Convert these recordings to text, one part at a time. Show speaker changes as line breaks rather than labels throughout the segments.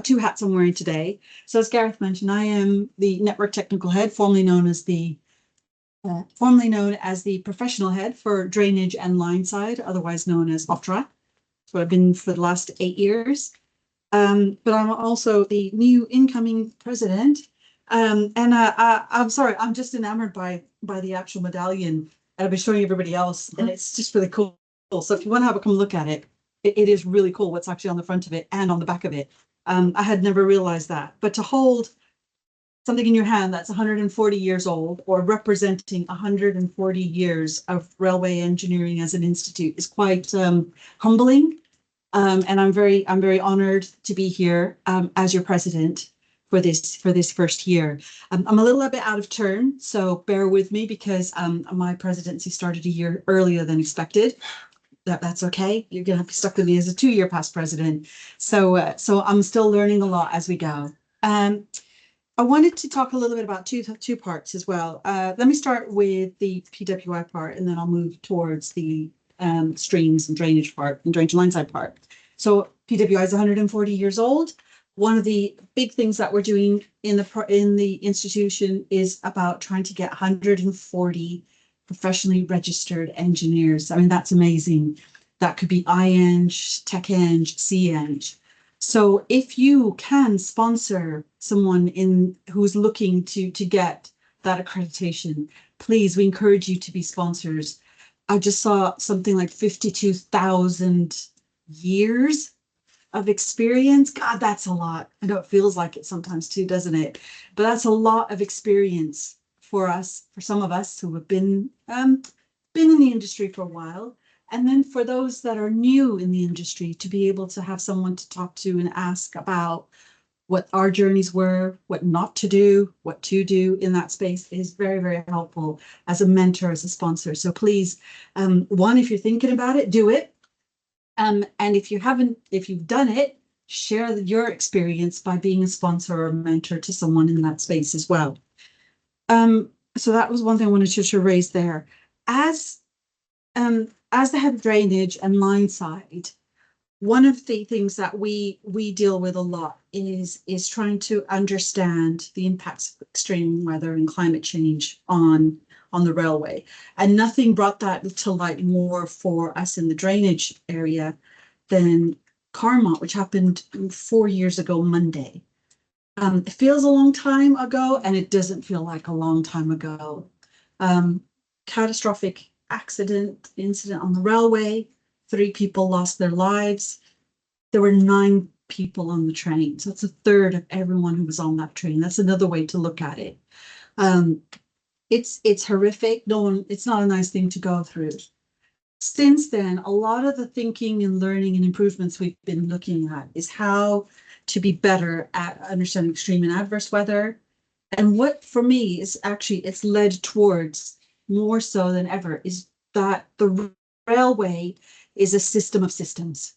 two hats I'm wearing today. So as Gareth mentioned, I am the network technical head, formerly known as the professional head for drainage and lineside, otherwise known as OFTRA. That's what I've been for the last 8 years. But I'm also the new incoming president. I'm sorry, I'm just enamored by the actual medallion. And I'll be showing everybody else, and it's just really cool. So if you want to have a come look at it, it is really cool what's actually on the front of it and on the back of it. I had never realized that. But to hold something in your hand that's 140 years old or representing 140 years of railway engineering as an institute is quite humbling. And I'm very honored to be here as your president for this first year. I'm a little bit out of turn, so bear with me because my presidency started a year earlier than expected. That's okay. You're gonna have to be stuck with me as a 2-year past president. So I'm still learning a lot as we go. I wanted to talk a little bit about two parts as well. Let me start with the PWI part, and then I'll move towards the STREAMS and drainage part and drainage lineside part. So PWI is 140 years old. One of the big things that we're doing in the institution is about trying to get 140 professionally registered engineers. I mean, that's amazing. That could be iEng, TechEng, CEng. So if you can sponsor someone who's looking to get that accreditation, please, we encourage you to be sponsors. I just saw something like 52,000 years of experience. God, that's a lot. I know it feels like it sometimes too, doesn't it? But that's a lot of experience for us, for some of us who have been in the industry for a while. And then for those that are new in the industry, to be able to have someone to talk to and ask about what our journeys were, what not to do, what to do in that space is very, very helpful as a mentor, as a sponsor. So please, one, if you're thinking about it, do it. And if you've done it, share your experience by being a sponsor or a mentor to someone in that space as well. So that was one thing I wanted to raise there. As the head of drainage and lineside, one of the things that we deal with a lot is trying to understand the impacts of extreme weather and climate change on the railway. And nothing brought that to light more for us in the drainage area than Carmont, which happened 4 years ago Monday. It feels a long time ago, and it doesn't feel like a long time ago. Catastrophic incident on the railway. 3 people lost their lives. There were 9 people on the train. So it's a third of everyone who was on that train. That's another way to look at it. It's horrific. It's not a nice thing to go through. Since then, a lot of the thinking and learning and improvements we've been looking at is how to be better at understanding extreme and adverse weather. And what for me is actually it's led towards more so than ever is that the railway is a system of systems.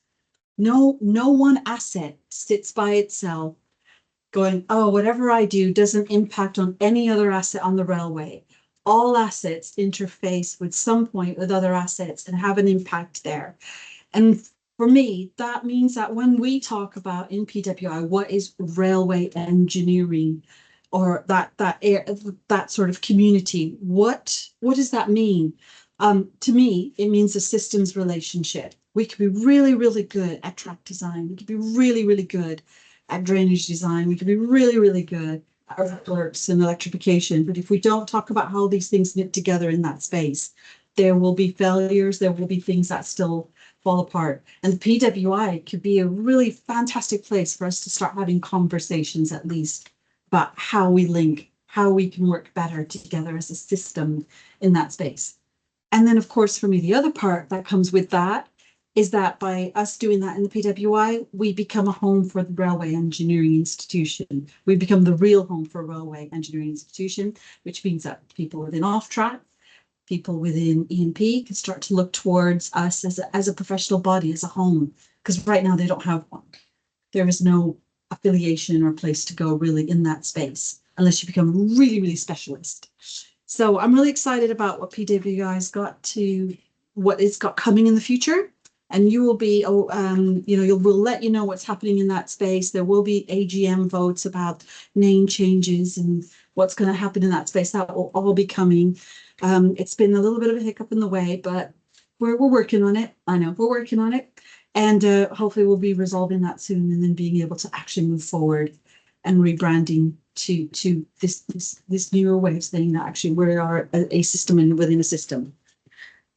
No one asset sits by itself going, oh, whatever I do doesn't impact on any other asset on the railway. All assets interface with some point with other assets and have an impact there. And for me, that means that when we talk about in PWI, what is railway engineering or that sort of community, what does that mean? To me, it means a systems relationship. We could be really, really good at track design. We could be really, really good at drainage design. We could be really, really good at earthworks and electrification. But if we don't talk about how these things knit together in that space, there will be failures. There will be things that still fall apart. And the PWI could be a really fantastic place for us to start having conversations, at least, about how we link, how we can work better together as a system in that space. And then, of course, for me, the other part that comes with that is that by us doing that in the PWI, we become a home for the Railway Engineering Institution. We become the real home for Railway Engineering Institution, which means that people within off-track, people within E&P can start to look towards us as a professional body, as a home, because right now they don't have one. There is no affiliation or place to go really in that space, unless you become really, really specialist. So I'm really excited about what PWI's got what it's got coming in the future. and you will be, we'll let you know what's happening in that space. There will be AGM votes about name changes and what's going to happen in that space. That will all be coming. It's been a little bit of a hiccup in the way, but we're working on it. I know we're working on it, and hopefully we'll be resolving that soon, and then being able to actually move forward and rebranding to this newer way of saying that actually we are a system and within a system.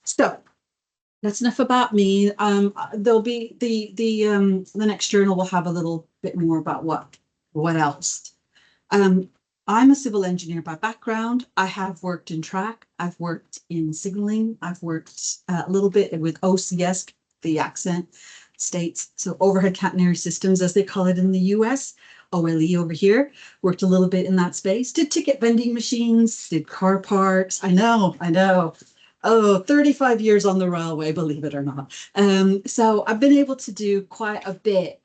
So that's enough about me. There'll be the next journal will have a little bit more about what else. I'm a civil engineer by background. I have worked in track. I've worked in signaling. I've worked a little bit with OCS, the accent states, so overhead catenary systems, as they call it in the US. OLE over here, worked a little bit in that space, did ticket vending machines, did car parks. I know. Oh, 35 years on the railway, believe it or not. So I've been able to do quite a bit,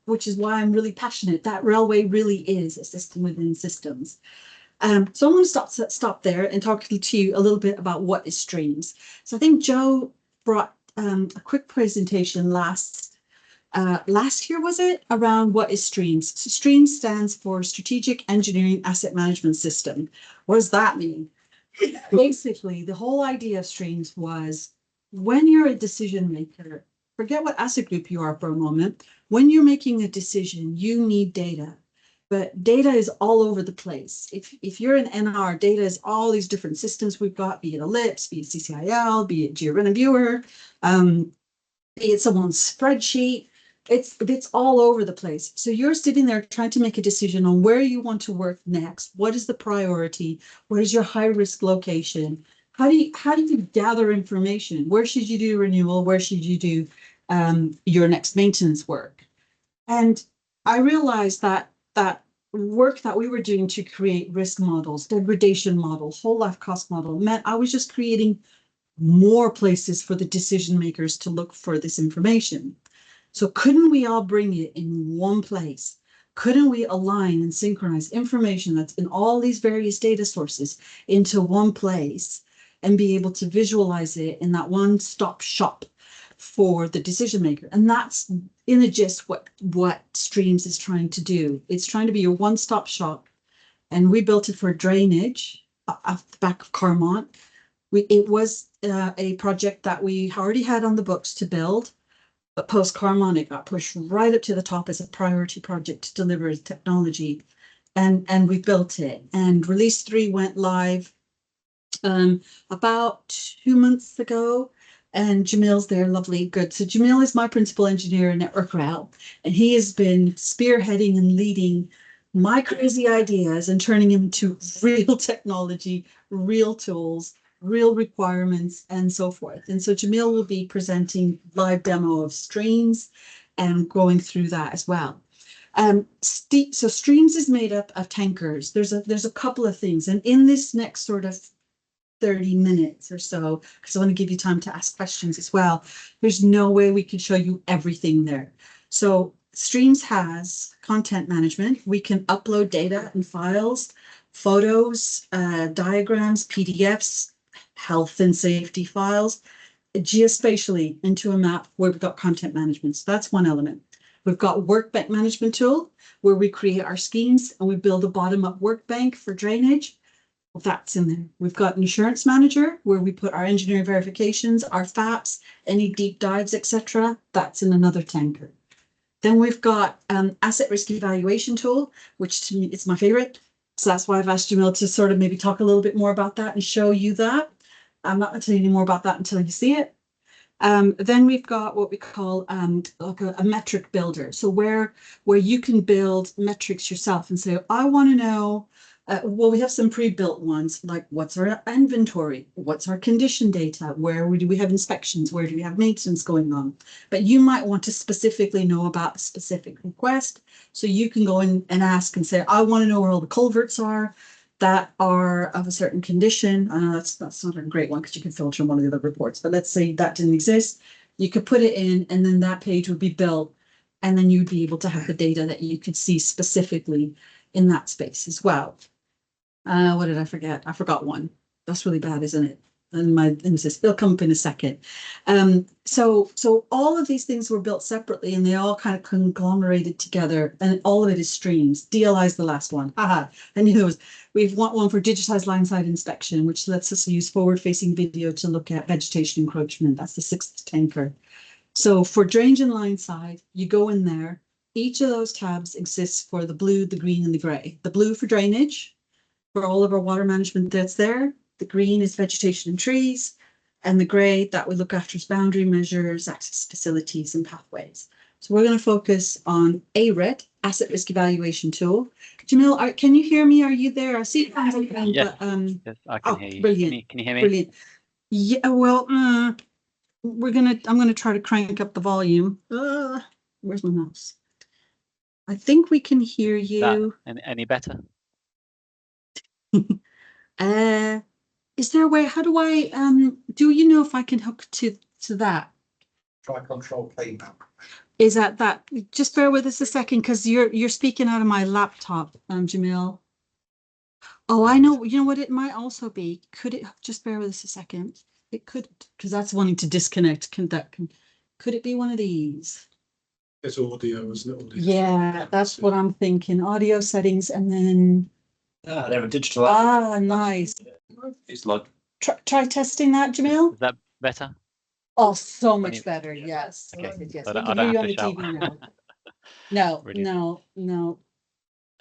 which is why I'm really passionate. That railway really is a system within systems. So I'm going to stop there and talk to you a little bit about what is STREAMS. So I think Joe brought a quick presentation last year, was it, around what is STREAMS? So STREAMS stands for Strategic Engineering Asset Management System. What does that mean? Basically, the whole idea of STREAMS was when you're a decision maker, forget what asset group you are for a moment. When you're making a decision, you need data. But data is all over the place. If you're an NR, data is all these different systems we've got, be it Ellipse, be it CCIL, be it GeoRenoViewer, be it someone's spreadsheet. It's all over the place. So you're sitting there trying to make a decision on where you want to work next. What is the priority? What is your high risk location? How do you gather information? Where should you do renewal? Where should you do your next maintenance work? And I realized that work that we were doing to create risk models, degradation models, whole life cost model meant I was just creating more places for the decision makers to look for this information. So couldn't we all bring it in one place? Couldn't we align and synchronize information that's in all these various data sources into one place and be able to visualize it in that one-stop shop for the decision maker? And that's in a gist what STREAMS is trying to do. It's trying to be your one-stop shop. And we built it for drainage off the back of Carmont. It was a project that we already had on the books to build. But post Carmont, it got pushed right up to the top as a priority project to deliver technology, and we built it. And release 3 went live about 2 months ago, and Jamil's there, lovely, good. So Jamil is my principal engineer in Network Rail, and he has been spearheading and leading my crazy ideas and turning them into real technology, real tools, real requirements, and so forth. And so Jamil will be presenting live demo of STREAMS and going through that as well. So STREAMS is made up of tankers. There's a couple of things, and in this next sort of 30 minutes or so, because I want to give you time to ask questions as well, there's no way we can show you everything there. So STREAMS has content management. We can upload data and files, photos, diagrams, PDFs, health and safety files, geospatially into a map where we've got content management. So that's one element. We've got workbank management tool where we create our schemes and we build a bottom-up workbank for drainage. Well, that's in there. We've got insurance manager where we put our engineering verifications, our FAPs, any deep dives, etc. That's in another tanker. Then we've got asset risk evaluation tool, which to me is my favorite. So that's why I've asked Jamil to sort of maybe talk a little bit more about that and show you that. I'm not going to tell you any more about that until you see it. Then we've got what we call like a metric builder. So where you can build metrics yourself and say, I want to know, well, we have some pre-built ones, like what's our inventory? What's our condition data? Where do we have inspections? Where do we have maintenance going on? But you might want to specifically know about a specific request. So you can go in and ask and say, I want to know where all the culverts are that are of a certain condition. I know that's not a great one because you can filter one of the other reports, but let's say that didn't exist. You could put it in and then that page would be built and then you'd be able to have the data that you could see specifically in that space as well. What did I forget? I forgot one. That's really bad, isn't it? and my insist. They'll come up in a second. So all of these things were built separately, and they all kind of conglomerated together, and all of it is StrEAMS. DLI is the last one. Haha, I knew there was. We've want one for digitized line-side inspection, which lets us use forward-facing video to look at vegetation encroachment. That's the 6th tanker. So for drainage and line side, you go in there. Each of those tabs exists for the blue, the green, and the gray. The blue for drainage, for all of our water management that's there. The green is vegetation and trees, and the gray that we look after is boundary measures, access facilities, and pathways. So we're going to focus on ARET, Asset Risk Evaluation Tool. Jamil, can you hear me? Are you there? I see hands open,
yes,
but
yes, I can hear you.
Brilliant.
Can you hear me?
Brilliant. Yeah, well, I'm gonna try to crank up the volume. Where's my mouse? I think we can hear you.
Any better?
Is there a way? How do I? Do you know if I can hook to that?
Try Control K now.
Is that? Just bear with us a second, because you're speaking out of my laptop, Jamil. Oh, I know. You know what it might also be? Could it just bear with us a second? It could, because that's wanting to disconnect. Could it be one of these?
It's audio, isn't it? Audio.
Yeah, that's what I'm thinking. Audio settings, and then.
They're a digital.
Nice.
It's like.
Try testing that, Jamil.
Is that better?
Oh, so much better. Yes.
Okay.
Yes.
So
We
I
can
don't
hear you
have
on the
to shout.
TV now.
Brilliant.
No.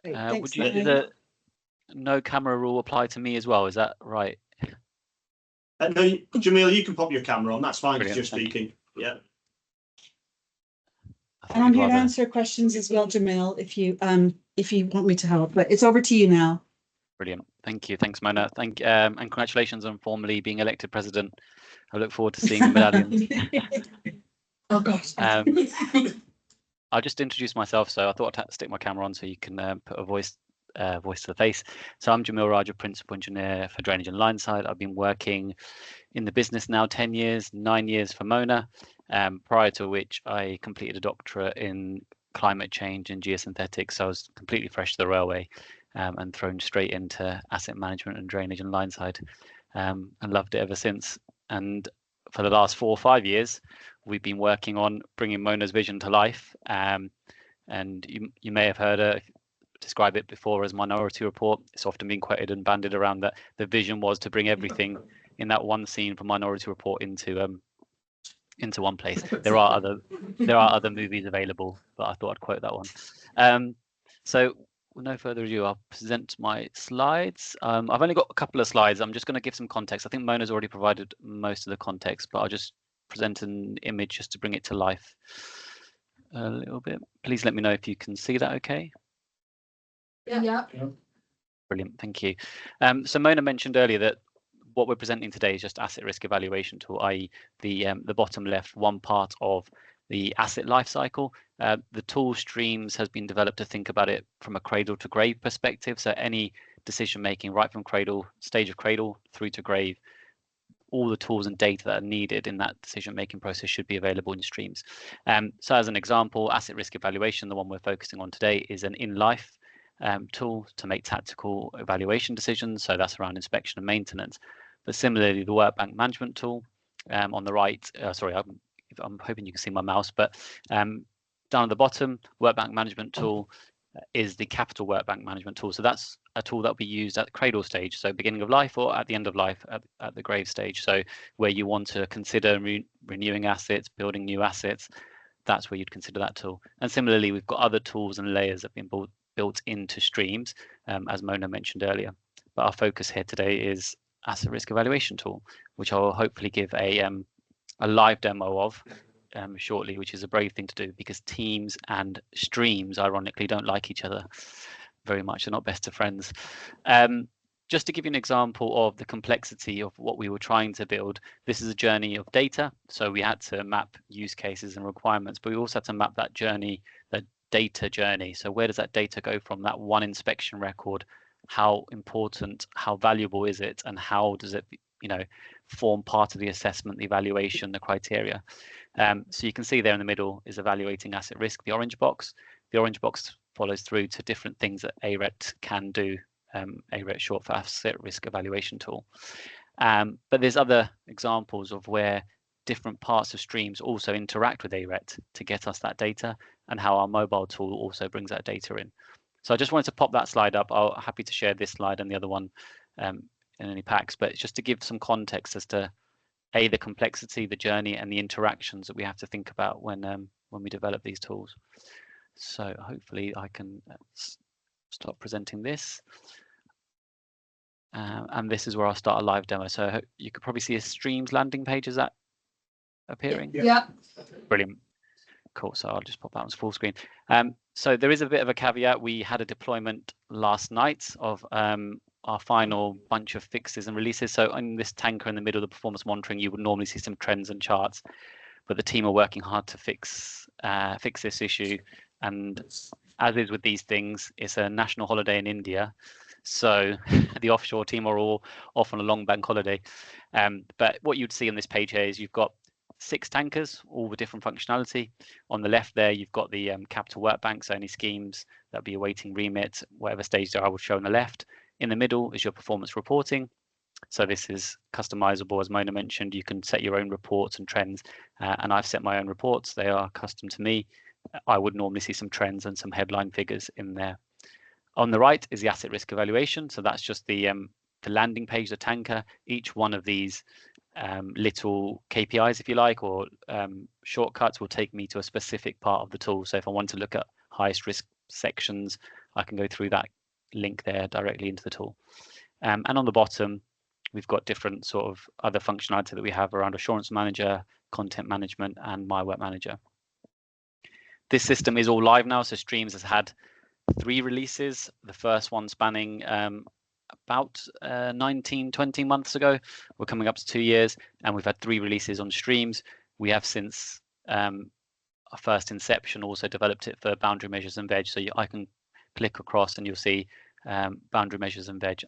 Wait, thanks,
Would you the no camera rule apply to me as well? Is that right?
No, Jamil, you can pop your camera on. That's fine because you're
Brilliant,
speaking. Yeah.
And I'm here to answer questions as well, Jamil, if you want me to help. But it's over to you now.
Brilliant. Thank you. Thanks, Mona. And congratulations on formally being elected president. I look forward to seeing the medallions.
Oh gosh.
I'll just introduce myself. So I thought I'd stick my camera on so you can put a voice to the face. So I'm Jamil Raja, Principal Engineer for Drainage and Lineside. I've been working in the business now 10 years, 9 years for Mona, prior to which I completed a doctorate in climate change and geosynthetics. So I was completely fresh to the railway and thrown straight into asset management and drainage and lineside, and loved it ever since. And for the last 4 or 5 years, we've been working on bringing Mona's vision to life. And you may have heard her describe it before as Minority Report. It's often been quoted and bandied around that the vision was to bring everything in that one scene from Minority Report into one place. There are other movies available, but I thought I'd quote that one. So with no further ado, I'll present my slides. I've only got a couple of slides. I'm just going to give some context. I think Mona's already provided most of the context, but I'll just present an image just to bring it to life a little bit. Please let me know if you can see that okay.
Yeah.
Brilliant, thank you. So Mona mentioned earlier that what we're presenting today is just asset risk evaluation tool, i.e. the bottom left, one part of the asset life cycle. The tool StrEAMS has been developed to think about it from a cradle to grave perspective. So any decision making right from stage of cradle through to grave, all the tools and data that are needed in that decision making process should be available in StrEAMS. So as an example, asset risk evaluation, the one we're focusing on today, is an in-life tool to make tactical evaluation decisions. So that's around inspection and maintenance. But similarly, the work bank management tool on the right, sorry, I'm hoping you can see my mouse, but down at the bottom, work bank management tool is the capital work bank management tool. So that's a tool that will be used at the cradle stage, so beginning of life or at the end of life at the grave stage. So where you want to consider renewing assets, building new assets, that's where you'd consider that tool. And similarly, we've got other tools and layers that have been built into StrEAMS, as Mona mentioned earlier. But our focus here today is asset risk evaluation tool, which I will hopefully give a live demo of shortly, which is a brave thing to do because Teams and StrEAMS ironically don't like each other very much. They're not best of friends. Just to give you an example of the complexity of what we were trying to build, this is a journey of data. So we had to map use cases and requirements, but we also had to map that journey, the data journey. So where does that data go from that one inspection record? How important, how valuable is it? And how does it, form part of the assessment, the evaluation, the criteria? So you can see there in the middle is evaluating asset risk, the orange box. The orange box follows through to different things that ARET can do. ARET short for asset risk evaluation tool. But there's other examples of where different parts of StrEAMS also interact with ARET to get us that data, and how our mobile tool also brings that data in. So I just wanted to pop that slide up. I'm happy to share this slide and the other one in any packs, but it's just to give some context as to the complexity, the journey, and the interactions that we have to think about when we develop these tools. So hopefully I can stop presenting this. And this is where I'll start a live demo. So you could probably see a StrEAMS landing page. Is that appearing?
Yeah.
Brilliant. Cool. So I'll just pop that on full screen. So there is a bit of a caveat. We had a deployment last night of our final bunch of fixes and releases. So in this tanker in the middle of the performance monitoring, you would normally see some trends and charts, but the team are working hard to fix this issue. And as is with these things, it's a national holiday in India. So the offshore team are all off on a long bank holiday. But what you'd see on this page here is you've got 6 tankers, all with different functionality. On the left there, you've got the capital work bank, so any schemes that'll be awaiting remit, whatever stage there are will show on the left. In the middle is your performance reporting. So this is customizable, as Mona mentioned. You can set your own reports and trends, and I've set my own reports. They are custom to me. I would normally see some trends and some headline figures in there. On the right is the asset risk evaluation. So that's just the landing page, the tanker. Each one of these little KPIs, if you like, or shortcuts will take me to a specific part of the tool. So if I want to look at highest risk sections, I can go through that link there directly into the tool. And on the bottom, we've got different sort of other functionality that we have around Assurance Manager, Content Management, and My Work Manager. This system is all live now. So StrEAMS has had 3 releases. The first one spanning about 19-20 months ago. We're coming up to 2 years, and we've had 3 releases on StrEAMS. We have since our first inception also developed it for boundary measures and veg. So I can click across and you'll see boundary measures and veg,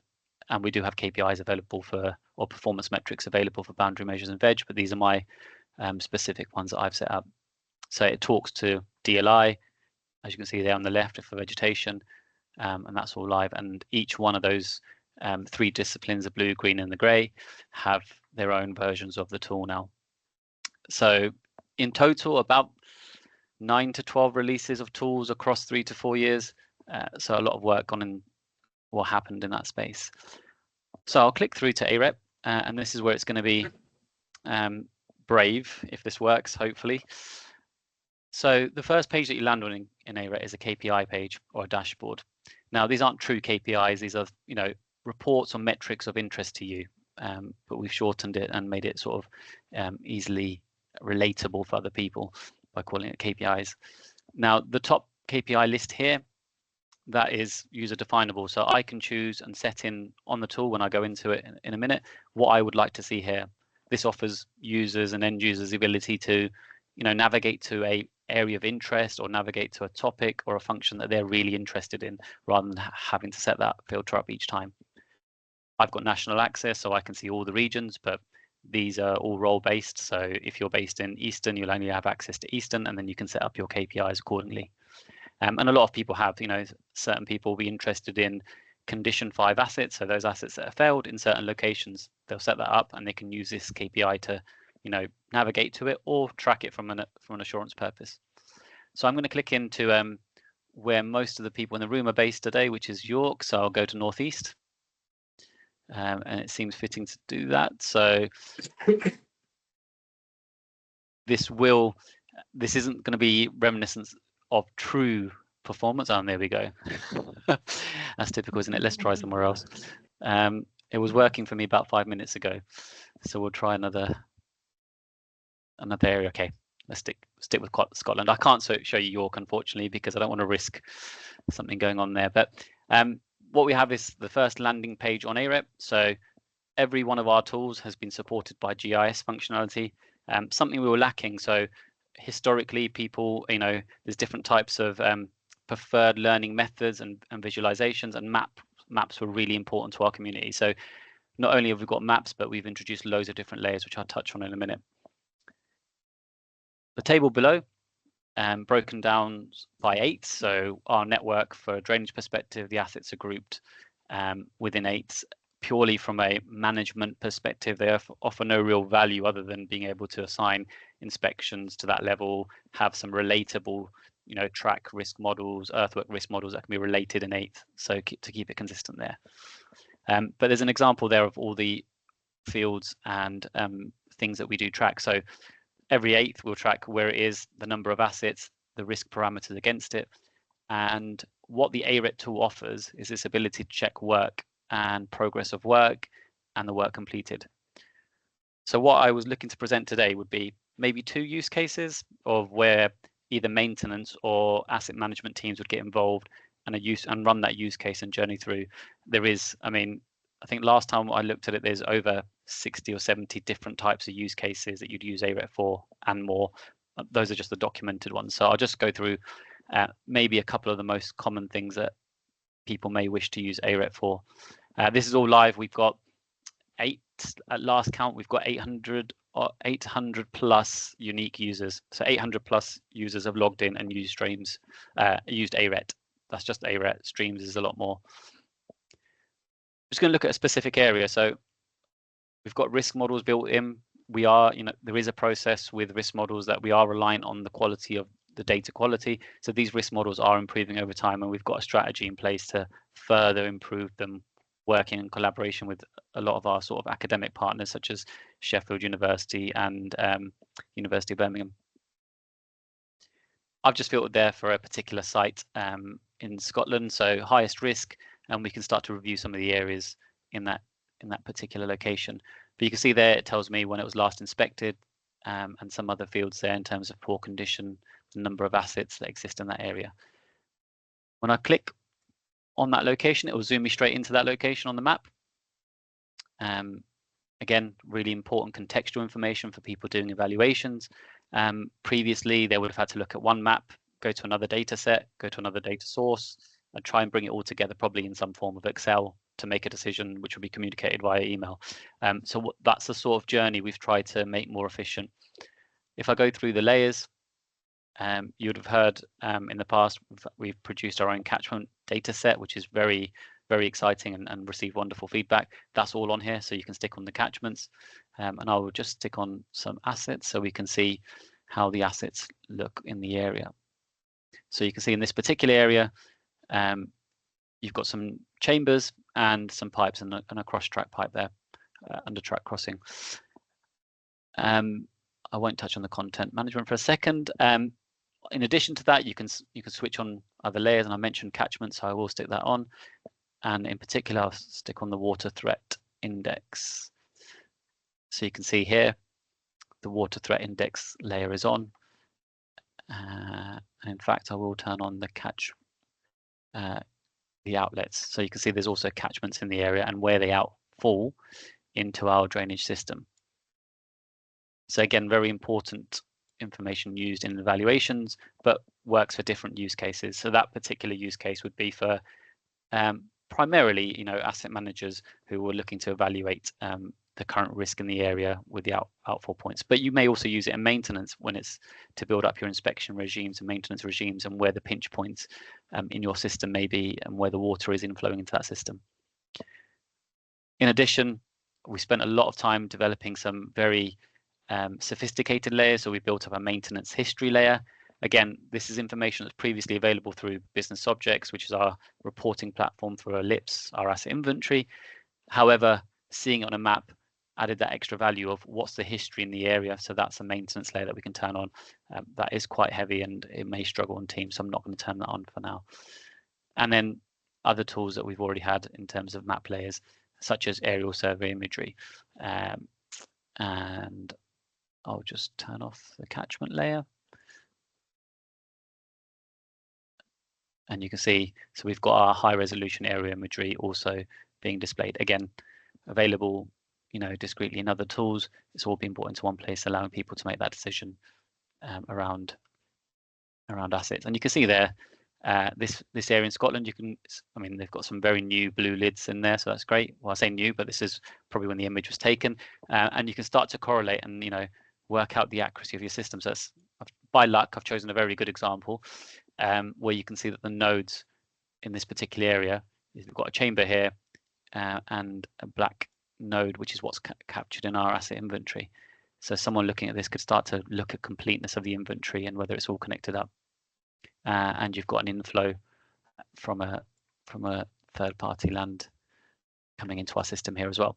and we do have KPIs available for, or performance metrics available for boundary measures and veg, but these are my specific ones that I've set up. So it talks to DLI, as you can see there on the left for vegetation, and that's all live. And each one of those 3 disciplines, the blue, green, and the grey, have their own versions of the tool now. So in total, about 9 to 12 releases of tools across 3 to 4 years. So a lot of work gone in what happened in that space. So I'll click through to AREP, and this is where it's going to be brave if this works, hopefully. So the first page that you land on in ARET is a KPI page or a dashboard. Now, these aren't true KPIs. These are, reports or metrics of interest to you, but we've shortened it and made it sort of easily relatable for other people by calling it KPIs. Now, the top KPI list here, that is user definable. So I can choose and set in on the tool when I go into it in a minute what I would like to see here. This offers users and end users the ability to, navigate to a area of interest or navigate to a topic or a function that they're really interested in, rather than having to set that filter up each time. I've got national access, so I can see all the regions, but these are all role based. So if you're based in Eastern, you'll only have access to Eastern, and then you can set up your KPIs accordingly. And a lot of people have, certain people will be interested in condition 5 assets. So those assets that have failed in certain locations, they'll set that up and they can use this KPI to, navigate to it or track it from an assurance purpose. So I'm going to click into where most of the people in the room are based today, which is York. So I'll go to Northeast. And it seems fitting to do that. So this isn't going to be reminiscent of true performance. And there we go. That's typical, isn't it? Let's try somewhere else. It was working for me about 5 minutes ago, so we'll try another area. Okay, let's stick with Scotland. I can't show you York, unfortunately, because I don't want to risk something going on there. But what we have is the first landing page on AREP. So every one of our tools has been supported by GIS functionality, something we were lacking. So historically, people, there's different types of preferred learning methods and visualizations, and maps were really important to our community. So not only have we got maps, but we've introduced loads of different layers, which I'll touch on in a minute. The table below, broken down by 8. So our network, for a drainage perspective, the assets are grouped within 8. purely from a management perspective, they offer no real value other than being able to assign inspections to that level, have some relatable, track risk models, earthwork risk models that can be related in 8th, so to keep it consistent there. But there's an example there of all the fields and things that we do track. So every 8th we'll track where it is, the number of assets, the risk parameters against it. And what the ARET tool offers is this ability to check work and progress of work and the work completed. So what I was looking to present today would be maybe 2 use cases of where either maintenance or asset management teams would get involved and run that use case and journey through. There is, I think last time I looked at it, there's over 60 or 70 different types of use cases that you'd use ARET for and more. Those are just the documented ones. So I'll just go through maybe a couple of the most common things that people may wish to use ARET for. This is all live. We've got at last count, we've got 800 plus unique users. So 800 plus users have logged in and used StrEAMS, used ARET. That's just ARET. StrEAMS is a lot more. Just going to look at a specific area. So we've got risk models built in. We are, there is a process with risk models that we are reliant on the quality of the data quality. So these risk models are improving over time, and we've got a strategy in place to further improve them, working in collaboration with a lot of our sort of academic partners, such as Sheffield University and University of Birmingham. I've just filtered there for a particular site in Scotland, so highest risk, and we can start to review some of the areas in that particular location. But you can see there it tells me when it was last inspected, and some other fields there in terms of poor condition, the number of assets that exist in that area. When I click on that location, it will zoom me straight into that location on the map. Again, really important contextual information for people doing evaluations. Previously, they would have had to look at one map, go to another data set, go to another data source, and try and bring it all together, probably in some form of Excel, to make a decision which will be communicated via email. So that's the sort of journey we've tried to make more efficient. If I go through the layers, you would have heard in the past, we've produced our own catchment data set, which is very, very exciting and received wonderful feedback. That's all on here, so you can stick on the catchments. And I will just stick on some assets so we can see how the assets look in the area. So you can see in this particular area, you've got some chambers and some pipes and a cross-track pipe there, under track crossing. I won't touch on the content management for a second. In addition to that, you can switch on other layers, and I mentioned catchment, so I will stick that on. And in particular, I'll stick on the water threat index. So you can see here, the water threat index layer is on. And in fact, I will turn on the outlets. So you can see there's also catchments in the area and where they outfall into our drainage system. So again, very important information used in evaluations, but works for different use cases. So that particular use case would be for primarily, asset managers who were looking to evaluate the current risk in the area with the outfall points. But you may also use it in maintenance when it's to build up your inspection regimes and maintenance regimes and where the pinch points in your system may be and where the water is inflowing into that system. In addition, we spent a lot of time developing some very sophisticated layers. So we built up a maintenance history layer. Again, this is information that's previously available through Business Objects, which is our reporting platform for Ellipse, our asset inventory. However, seeing it on a map added that extra value of what's the history in the area. So that's a maintenance layer that we can turn on. That is quite heavy and it may struggle on Teams, so I'm not going to turn that on for now. And then other tools that we've already had in terms of map layers, such as aerial survey imagery. And I'll just turn off the catchment layer. And you can see, so we've got our high resolution area imagery also being displayed. Again, available, discreetly in other tools. It's all being brought into one place, allowing people to make that decision around assets. And you can see there, this area in Scotland, they've got some very new blue lids in there, so that's great. Well, I say new, but this is probably when the image was taken. And you can start to correlate and, work out the accuracy of your system. So that's, by luck, I've chosen a very good example where you can see that the nodes in this particular area, we've got a chamber here, and a black node, which is what's captured in our asset inventory. So someone looking at this could start to look at completeness of the inventory and whether it's all connected up. And you've got an inflow from a third-party land coming into our system here as well.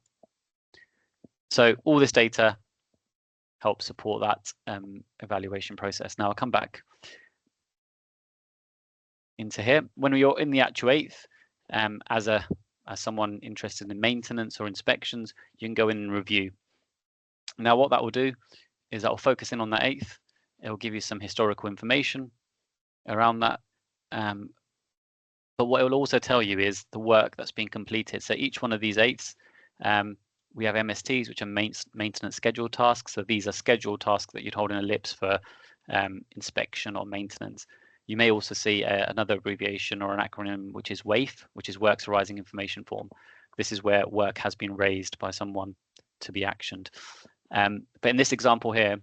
So all this data helps support that evaluation process. Now I'll come back into here. When you're in the actual 8th, as someone interested in maintenance or inspections, you can go in and review. Now what that will do is that will focus in on that 8th. It will give you some historical information around that. But what it will also tell you is the work that's been completed. So each one of these 8ths, we have MSTs, which are maintenance scheduled tasks. So these are scheduled tasks that you'd hold in ellipse for inspection or maintenance. You may also see another abbreviation or an acronym, which is WAIF, which is Works Arising Information Form. This is where work has been raised by someone to be actioned. But in this example here,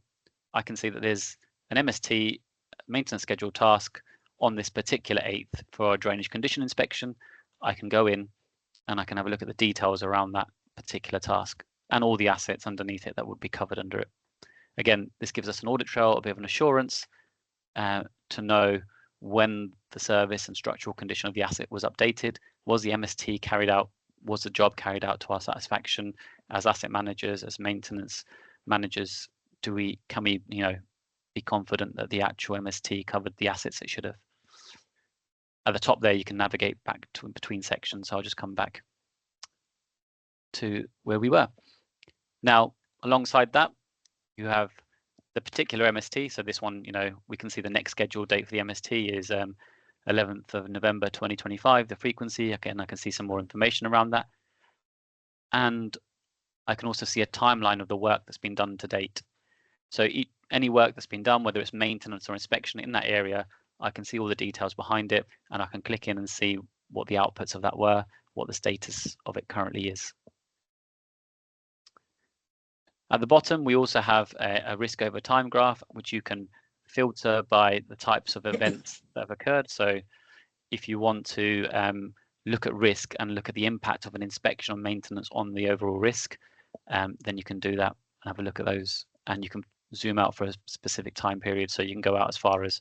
I can see that there's an MST, maintenance scheduled task, on this particular 8th for a drainage condition inspection. I can go in and I can have a look at the details around that particular task and all the assets underneath it that would be covered under it. Again, this gives us an audit trail, a bit of an assurance to know when the service and structural condition of the asset was updated. Was the MST carried out? Was the job carried out to our satisfaction as asset managers, as maintenance managers? Can we be confident that the actual MST covered the assets it should have? At the top there, you can navigate back to between sections. So I'll just come back to where we were. Now, alongside that, you have the particular MST. So this one, we can see the next scheduled date for the MST is 11th of November 2025. The frequency, again, I can see some more information around that. And I can also see a timeline of the work that's been done to date. So any work that's been done, whether it's maintenance or inspection in that area, I can see all the details behind it, and I can click in and see what the outputs of that were, what the status of it currently is. At the bottom, we also have a risk over time graph, which you can filter by the types of events that have occurred. So if you want to look at risk and look at the impact of an inspection or maintenance on the overall risk, then you can do that and have a look at those, and you can zoom out for a specific time period, so you can go out as far as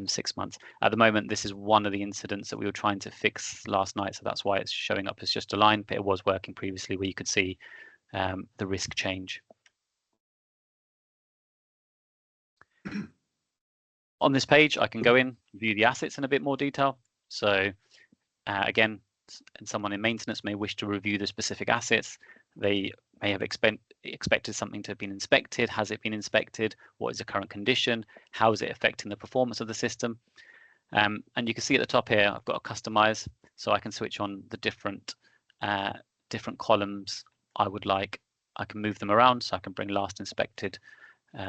6 months. At the moment, this is one of the incidents that we were trying to fix last night, so that's why it's showing up as just a line, but it was working previously where you could see the risk change. On this page, I can go in, view the assets in a bit more detail. So again, someone in maintenance may wish to review the specific assets. They may have expected something to have been inspected. Has it been inspected? What is the current condition? How is it affecting the performance of the system? And you can see at the top here, I've got a customize, so I can switch on the different columns I would like. I can move them around, so I can bring last inspected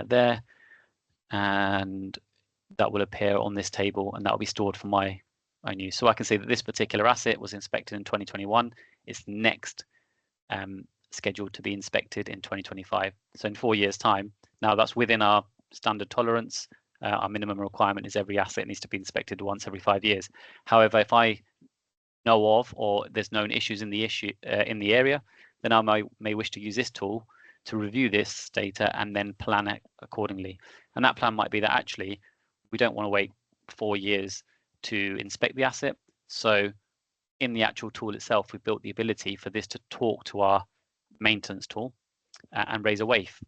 there, and that will appear on this table, and that will be stored for my own use. So I can see that this particular asset was inspected in 2021. It's next scheduled to be inspected in 2025. So in 4 years' time. Now that's within our standard tolerance. Our minimum requirement is every asset needs to be inspected once every 5 years. However, if I know of or there's known issues in the area, then I may wish to use this tool to review this data and then plan it accordingly. And that plan might be that actually we don't want to wait 4 years to inspect the asset. So in the actual tool itself, we've built the ability for this to talk to our maintenance tool and raise a WAIF.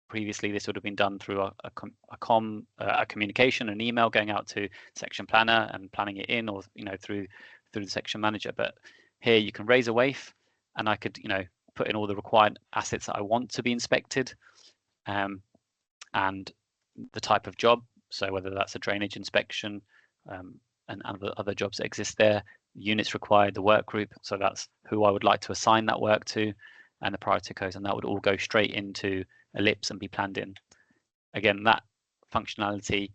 Previously, this would have been done through a communication, an email going out to section planner and planning it in, or through the section manager. But here you can raise a WAIF, and I could put in all the required assets that I want to be inspected, and the type of job. So whether that's a drainage inspection and other jobs that exist there, units required, the work group. So that's who I would like to assign that work to, and the priority codes, and that would all go straight into Ellipse and be planned in. Again, that functionality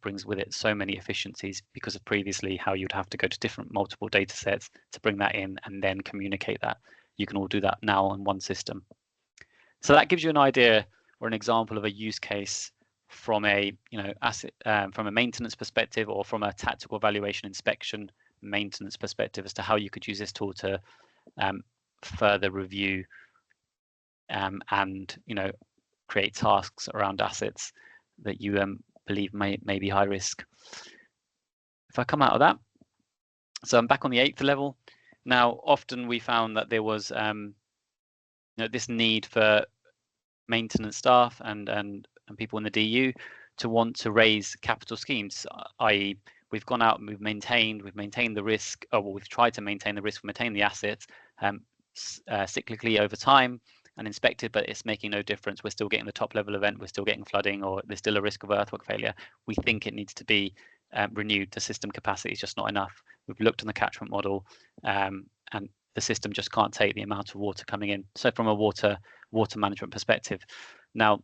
brings with it so many efficiencies because of previously how you'd have to go to multiple data sets to bring that in and then communicate that. You can all do that now on one system. So that gives you an idea or an example of a use case from a from a maintenance perspective, or from a tactical valuation inspection maintenance perspective, as to how you could use this tool to further review and create tasks around assets that you believe may be high risk. If I come out of that, so I'm back on the 8th level. Now, often we found that there was this need for maintenance staff and people in the DU to want to raise capital schemes, i.e. we've gone out and we've maintained the risk, or we've tried to maintain the risk, maintain the assets cyclically over time and inspected, but it's making no difference. We're still getting the top level event, we're still getting flooding, or there's still a risk of earthwork failure. We think it needs to be renewed. The system capacity is just not enough. We've looked on the catchment model and the system just can't take the amount of water coming in. So from a water management perspective, now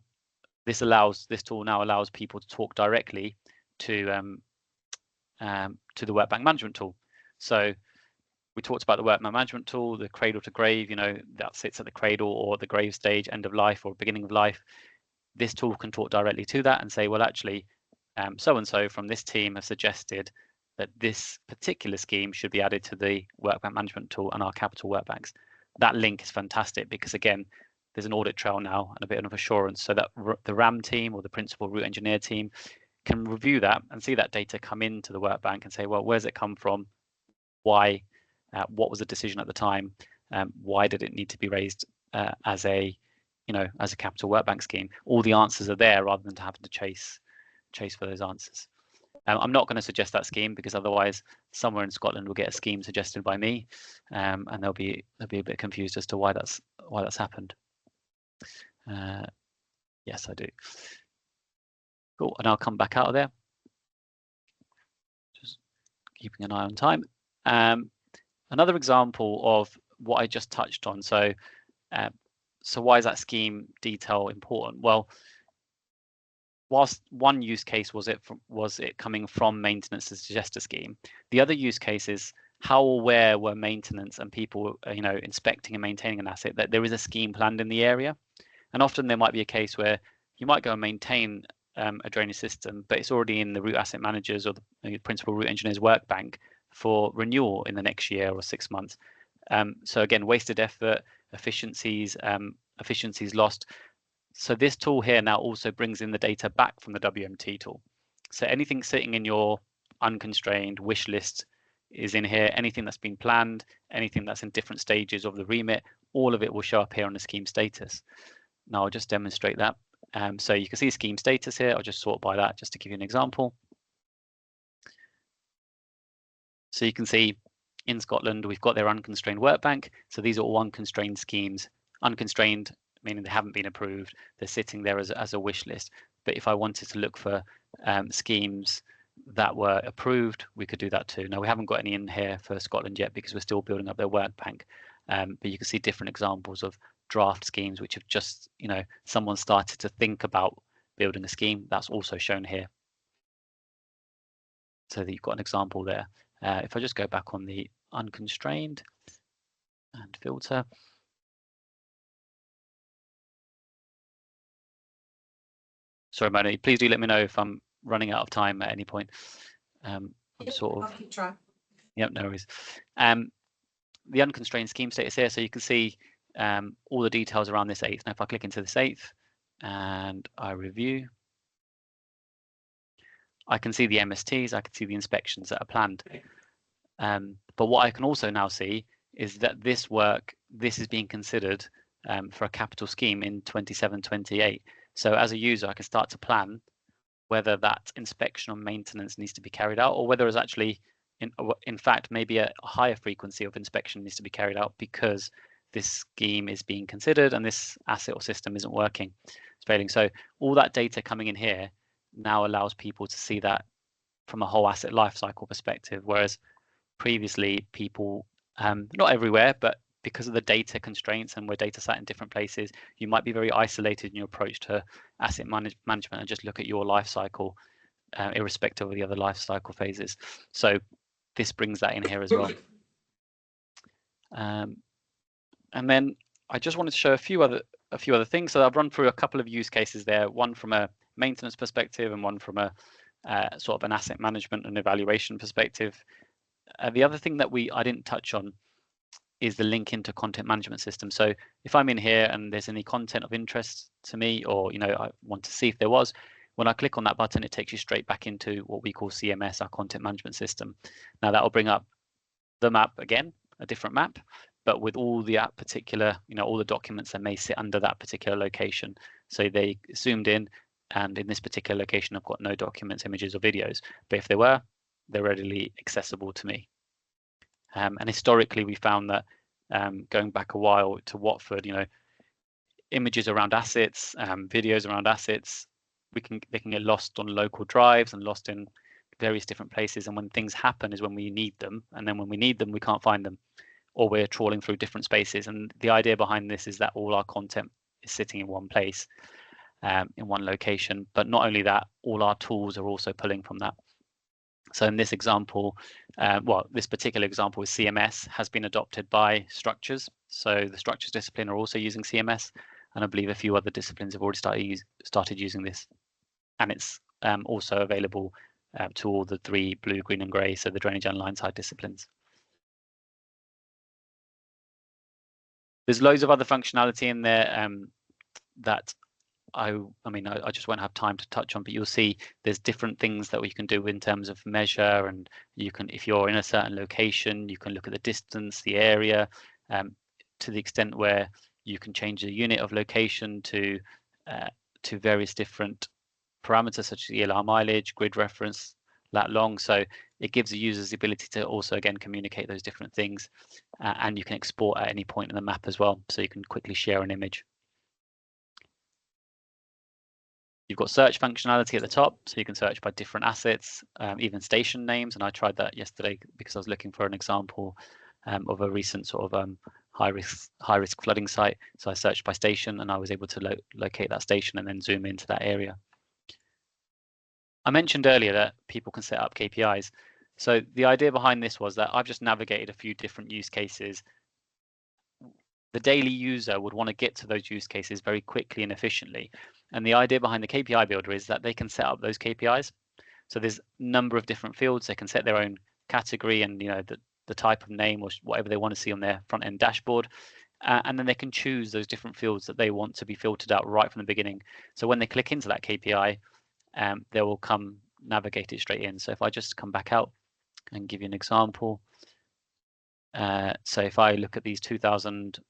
this tool now allows people to talk directly to the workbank management tool. So we talked about the workbank management tool, the cradle to grave, that sits at the cradle or the grave stage, end of life or beginning of life. This tool can talk directly to that and say, well, actually, so and so from this team have suggested that this particular scheme should be added to the workbank management tool and our capital workbanks. That link is fantastic because, again, there's an audit trail now and a bit of assurance, so that the RAM team or the principal route engineer team can review that and see that data come into the workbank and say, well, where's it come from? Why? What was the decision at the time? Why did it need to be raised as a capital workbank scheme? All the answers are there rather than having to chase for those answers. I'm not going to suggest that scheme because otherwise somewhere in Scotland will get a scheme suggested by me, and they'll be a bit confused as to why that's happened. Yes, I do. Cool, and I'll come back out of there. Just keeping an eye on time. Another example of what I just touched on. So why is that scheme detail important? Well, whilst one use case was it coming from maintenance to suggest a scheme, the other use case is how aware were maintenance and people inspecting and maintaining an asset that there is a scheme planned in the area. And often there might be a case where you might go and maintain a drainage system, but it's already in the route asset managers or the principal route engineers workbank for renewal in the next year or 6 months. So again, wasted effort, efficiencies lost. So this tool here now also brings in the data back from the WMT tool. So anything sitting in your unconstrained wish list is in here. Anything that's been planned, anything that's in different stages of the remit, all of it will show up here on the scheme status. Now I'll just demonstrate that. So you can see scheme status here. I'll just sort by that just to give you an example. So you can see in Scotland, we've got their unconstrained workbank. So these are all unconstrained schemes. Unconstrained, meaning they haven't been approved. They're sitting there as a wish list. But if I wanted to look for schemes that were approved, we could do that too. Now, we haven't got any in here for Scotland yet because we're still building up their workbank. But you can see different examples of draft schemes, which have just, someone started to think about building a scheme. That's also shown here. So that you've got an example there. If I just go back on the unconstrained and filter. Sorry, Mona, please do let me know if I'm running out of time at any point. I'm sort of.
I'll keep track.
Yep, no worries. The unconstrained scheme status here, so you can see all the details around this 8th. Now, if I click into this 8th and I review, I can see the MSTs, I can see the inspections that are planned. But what I can also now see is that this is being considered for a capital scheme in 27-28. So as a user, I can start to plan whether that inspection or maintenance needs to be carried out, or whether it's actually, in fact, maybe a higher frequency of inspection needs to be carried out because this scheme is being considered and this asset or system isn't working, it's failing. So all that data coming in here now allows people to see that from a whole asset lifecycle perspective, whereas previously people, not everywhere, but because of the data constraints and where data sat in different places, you might be very isolated in your approach to asset management and just look at your life cycle, irrespective of the other life cycle phases. So this brings that in here as well. And then I just wanted to show a few other things. So I've run through a couple of use cases there, one from a maintenance perspective and one from a sort of an asset management and evaluation perspective. The other thing that I didn't touch on is the link into content management system. So if I'm in here and there's any content of interest to me, or I want to see if there was, when I click on that button, it takes you straight back into what we call CMS, our content management system. Now that will bring up the map again, a different map, but with all the particular, all the documents that may sit under that particular location. So they zoomed in, and in this particular location, I've got no documents, images, or videos. But if there were, they're readily accessible to me. And historically, we found that going back a while to Watford, images around assets, videos around assets, they can get lost on local drives and lost in various different places. And when things happen is when we need them, and then when we need them, we can't find them, or we're trawling through different spaces. And the idea behind this is that all our content is sitting in one place, in one location. But not only that, all our tools are also pulling from that. So in this example, this particular example with CMS has been adopted by structures. So the structures discipline are also using CMS, and I believe a few other disciplines have already started using this. And it's also available to all the 3 blue, green, and grey, so the drainage and line side disciplines. There's loads of other functionality in there that I just won't have time to touch on, but you'll see there's different things that we can do in terms of measure, and you can, if you're in a certain location, you can look at the distance, the area, to the extent where you can change the unit of location to various different parameters such as ELR mileage, grid reference, lat long. So it gives the users the ability to also again communicate those different things, and you can export at any point in the map as well, so you can quickly share an image. You've got search functionality at the top, so you can search by different assets, even station names. And I tried that yesterday because I was looking for an example of a recent sort of high risk flooding site. So I searched by station, and I was able to locate that station and then zoom into that area. I mentioned earlier that people can set up KPIs. So the idea behind this was that I've just navigated a few different use cases. The daily user would want to get to those use cases very quickly and efficiently. And the idea behind the KPI builder is that they can set up those KPIs. So there's a number of different fields. They can set their own category and the type of name or whatever they want to see on their front end dashboard. And then they can choose those different fields that they want to be filtered out right from the beginning. So when they click into that KPI, they will come navigate it straight in. So if I just come back out and give you an example. So if I look at these 2,000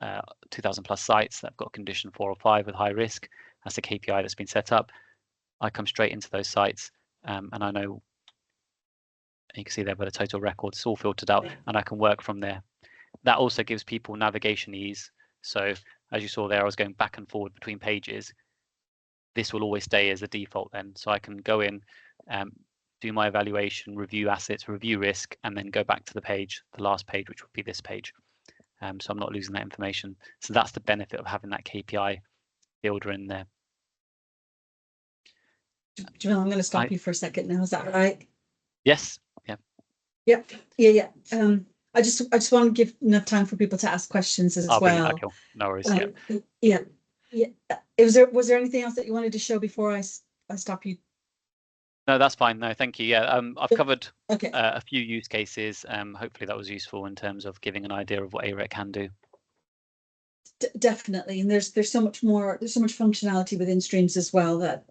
plus sites that have got condition 4 or 5 with high risk, that's a KPI that's been set up. I come straight into those sites, and I know, you can see there by the total record, it's all filtered out, and I can work from there. That also gives people navigation ease. So as you saw there, I was going back and forward between pages. This will always stay as a default then. So I can go in, do my evaluation, review assets, review risk, and then go back to the page, the last page, which would be this page. So I'm not losing that information. So that's the benefit of having that KPI builder in there.
Jamil, I'm going to stop you for a second now. Is that right?
Yes. Yeah.
Yep. Yeah. I just want to give enough time for people to ask questions as well.
Okay. No worries.
Yeah. Was there anything else that you wanted to show before I stop you?
No, that's fine. No, thank you. Yeah, I've covered
Okay.
a few use cases. Hopefully that was useful in terms of giving an idea of what AREC can do.
Definitely, and there's so much more. There's so much functionality within StrEAMS as well that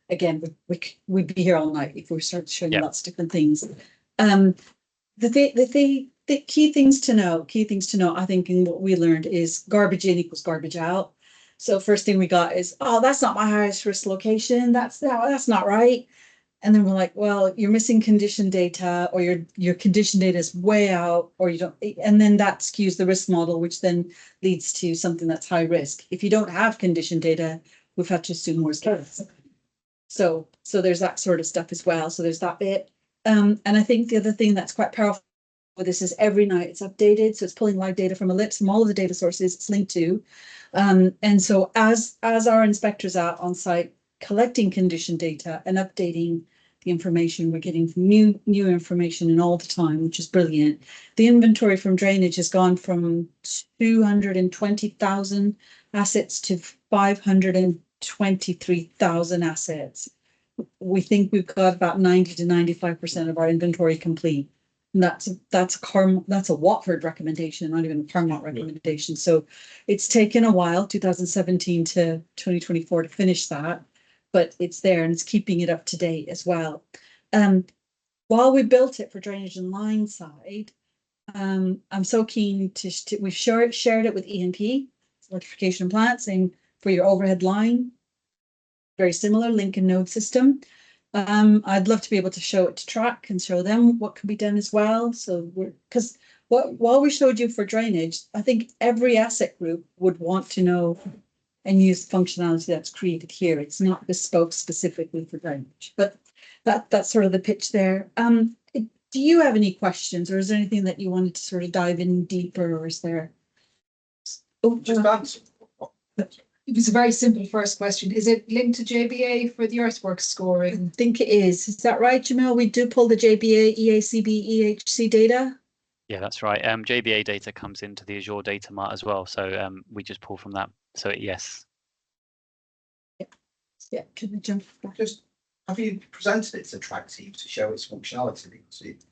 again we'd be here all night if we start showing lots of different things. The key things to know, I think, in what we learned is garbage in equals garbage out. So first thing we got is, oh, that's not my highest risk location. That's not right. And then we're like, well, you're missing condition data, or your condition data is way out, or you don't, and then that skews the risk model, which then leads to something that's high risk. If you don't have condition data, we've had to assume worst case. So there's that sort of stuff as well. So there's that bit. And I think the other thing that's quite powerful with this is every night it's updated. So it's pulling live data from Ellipse, from all of the data sources it's linked to. And so as our inspectors out on site collecting condition data and updating the information, we're getting new information in all the time, which is brilliant. The inventory from drainage has gone from 220,000 assets to 523,000 assets. We think we've got about 90 to 95% of our inventory complete. And that's a Watford recommendation, not even a Carmont recommendation. So it's taken a while, 2017 to 2024 to finish that, but it's there and it's keeping it up to date as well. While we built it for drainage and line side, I'm so keen we've shared it with ENP, electrification plant, saying for your overhead line, very similar link and node system. I'd love to be able to show it to track and show them what can be done as well. So because while we showed you for drainage, I think every asset group would want to know and use functionality that's created here. It's not bespoke specifically for drainage, but that's sort of the pitch there. Do you have any questions, or is there anything that you wanted to sort of dive in deeper, or is there? Oh,
Just answer.
It was a very simple first question. Is it linked to JBA for the earthworks
I
scoring?
think it is. Is that right, Jamil? We do pull the JBA, EACB, EHC data.
Yeah, that's right. JBA data comes into the Azure Data Mart as well, so we just pull from that. So yes.
Yeah, can we jump back?
Just, have you presented it to track teams to show its functionality? Because it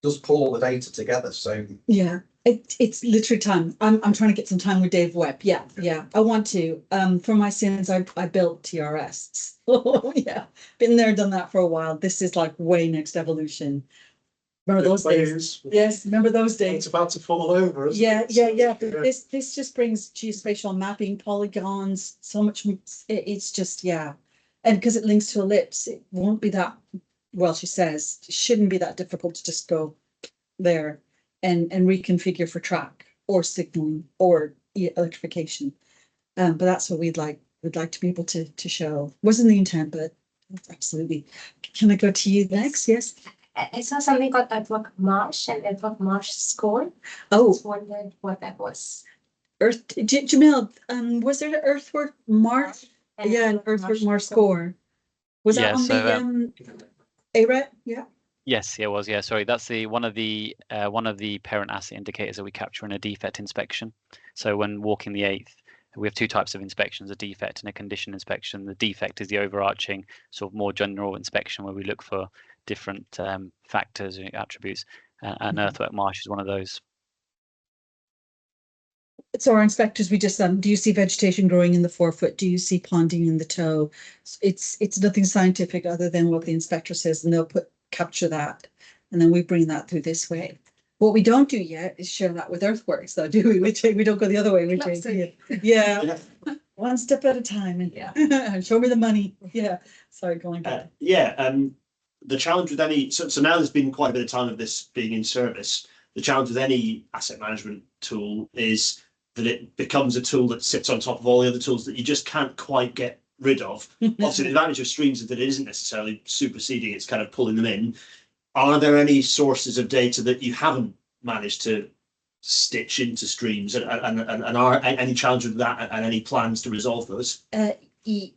does pull all the data together, so.
Yeah, it's literally time. I'm trying to get some time with Dave Webb. Yeah. I want to. For my sins, I built TRS. Oh yeah, been there, done that for a while. This is like way next evolution. Remember those days? Yes, remember those days.
It's about to fall over. Isn't
Yeah.
it?
But this just brings geospatial mapping, polygons, so much. It's just, yeah. And because it links to ellipse, it won't be that, well, she says, it shouldn't be that difficult to just go there and reconfigure for track or signaling or electrification. But that's what we'd like to be able to show. Wasn't the intent, but absolutely. Can I go to you next? Yes.
I saw something called Earthwork Marsh and Earthwork Marsh score. I
Oh,
was wondering what that was.
Jamil, was there an Earthwork Marsh?
And
Yeah, an Earthwork Marsh score. Was that
Yeah,
on
so,
the ARET? Yeah.
Yes, it was. Yeah, sorry. That's one of the parent asset indicators that we capture in a defect inspection. So when walking the 8th, we have two types of inspections: a defect and a condition inspection. The defect is the overarching, sort of more general inspection where we look for different factors and attributes. And Earthwork Marsh is one of those.
So our inspectors, we just do you see vegetation growing in the forefoot? Do you see ponding in the toe? It's nothing scientific other than what the inspector says, and they'll capture that, and then we bring that through this way. What we don't do yet is share that with earthworks, though, do we? We don't go the other way. Yeah. One step at a time, and show me the money. Yeah. Sorry, going back.
The challenge with any so now there's been quite a bit of time of this being in service. The challenge with any asset management tool is that it becomes a tool that sits on top of all the other tools that you just can't quite get rid of. Obviously, the advantage of StrEAMS is that it isn't necessarily superseding, it's kind of pulling them in. Are there any sources of data that you haven't managed to stitch into StrEAMS, and are any challenges with that and any plans to resolve those?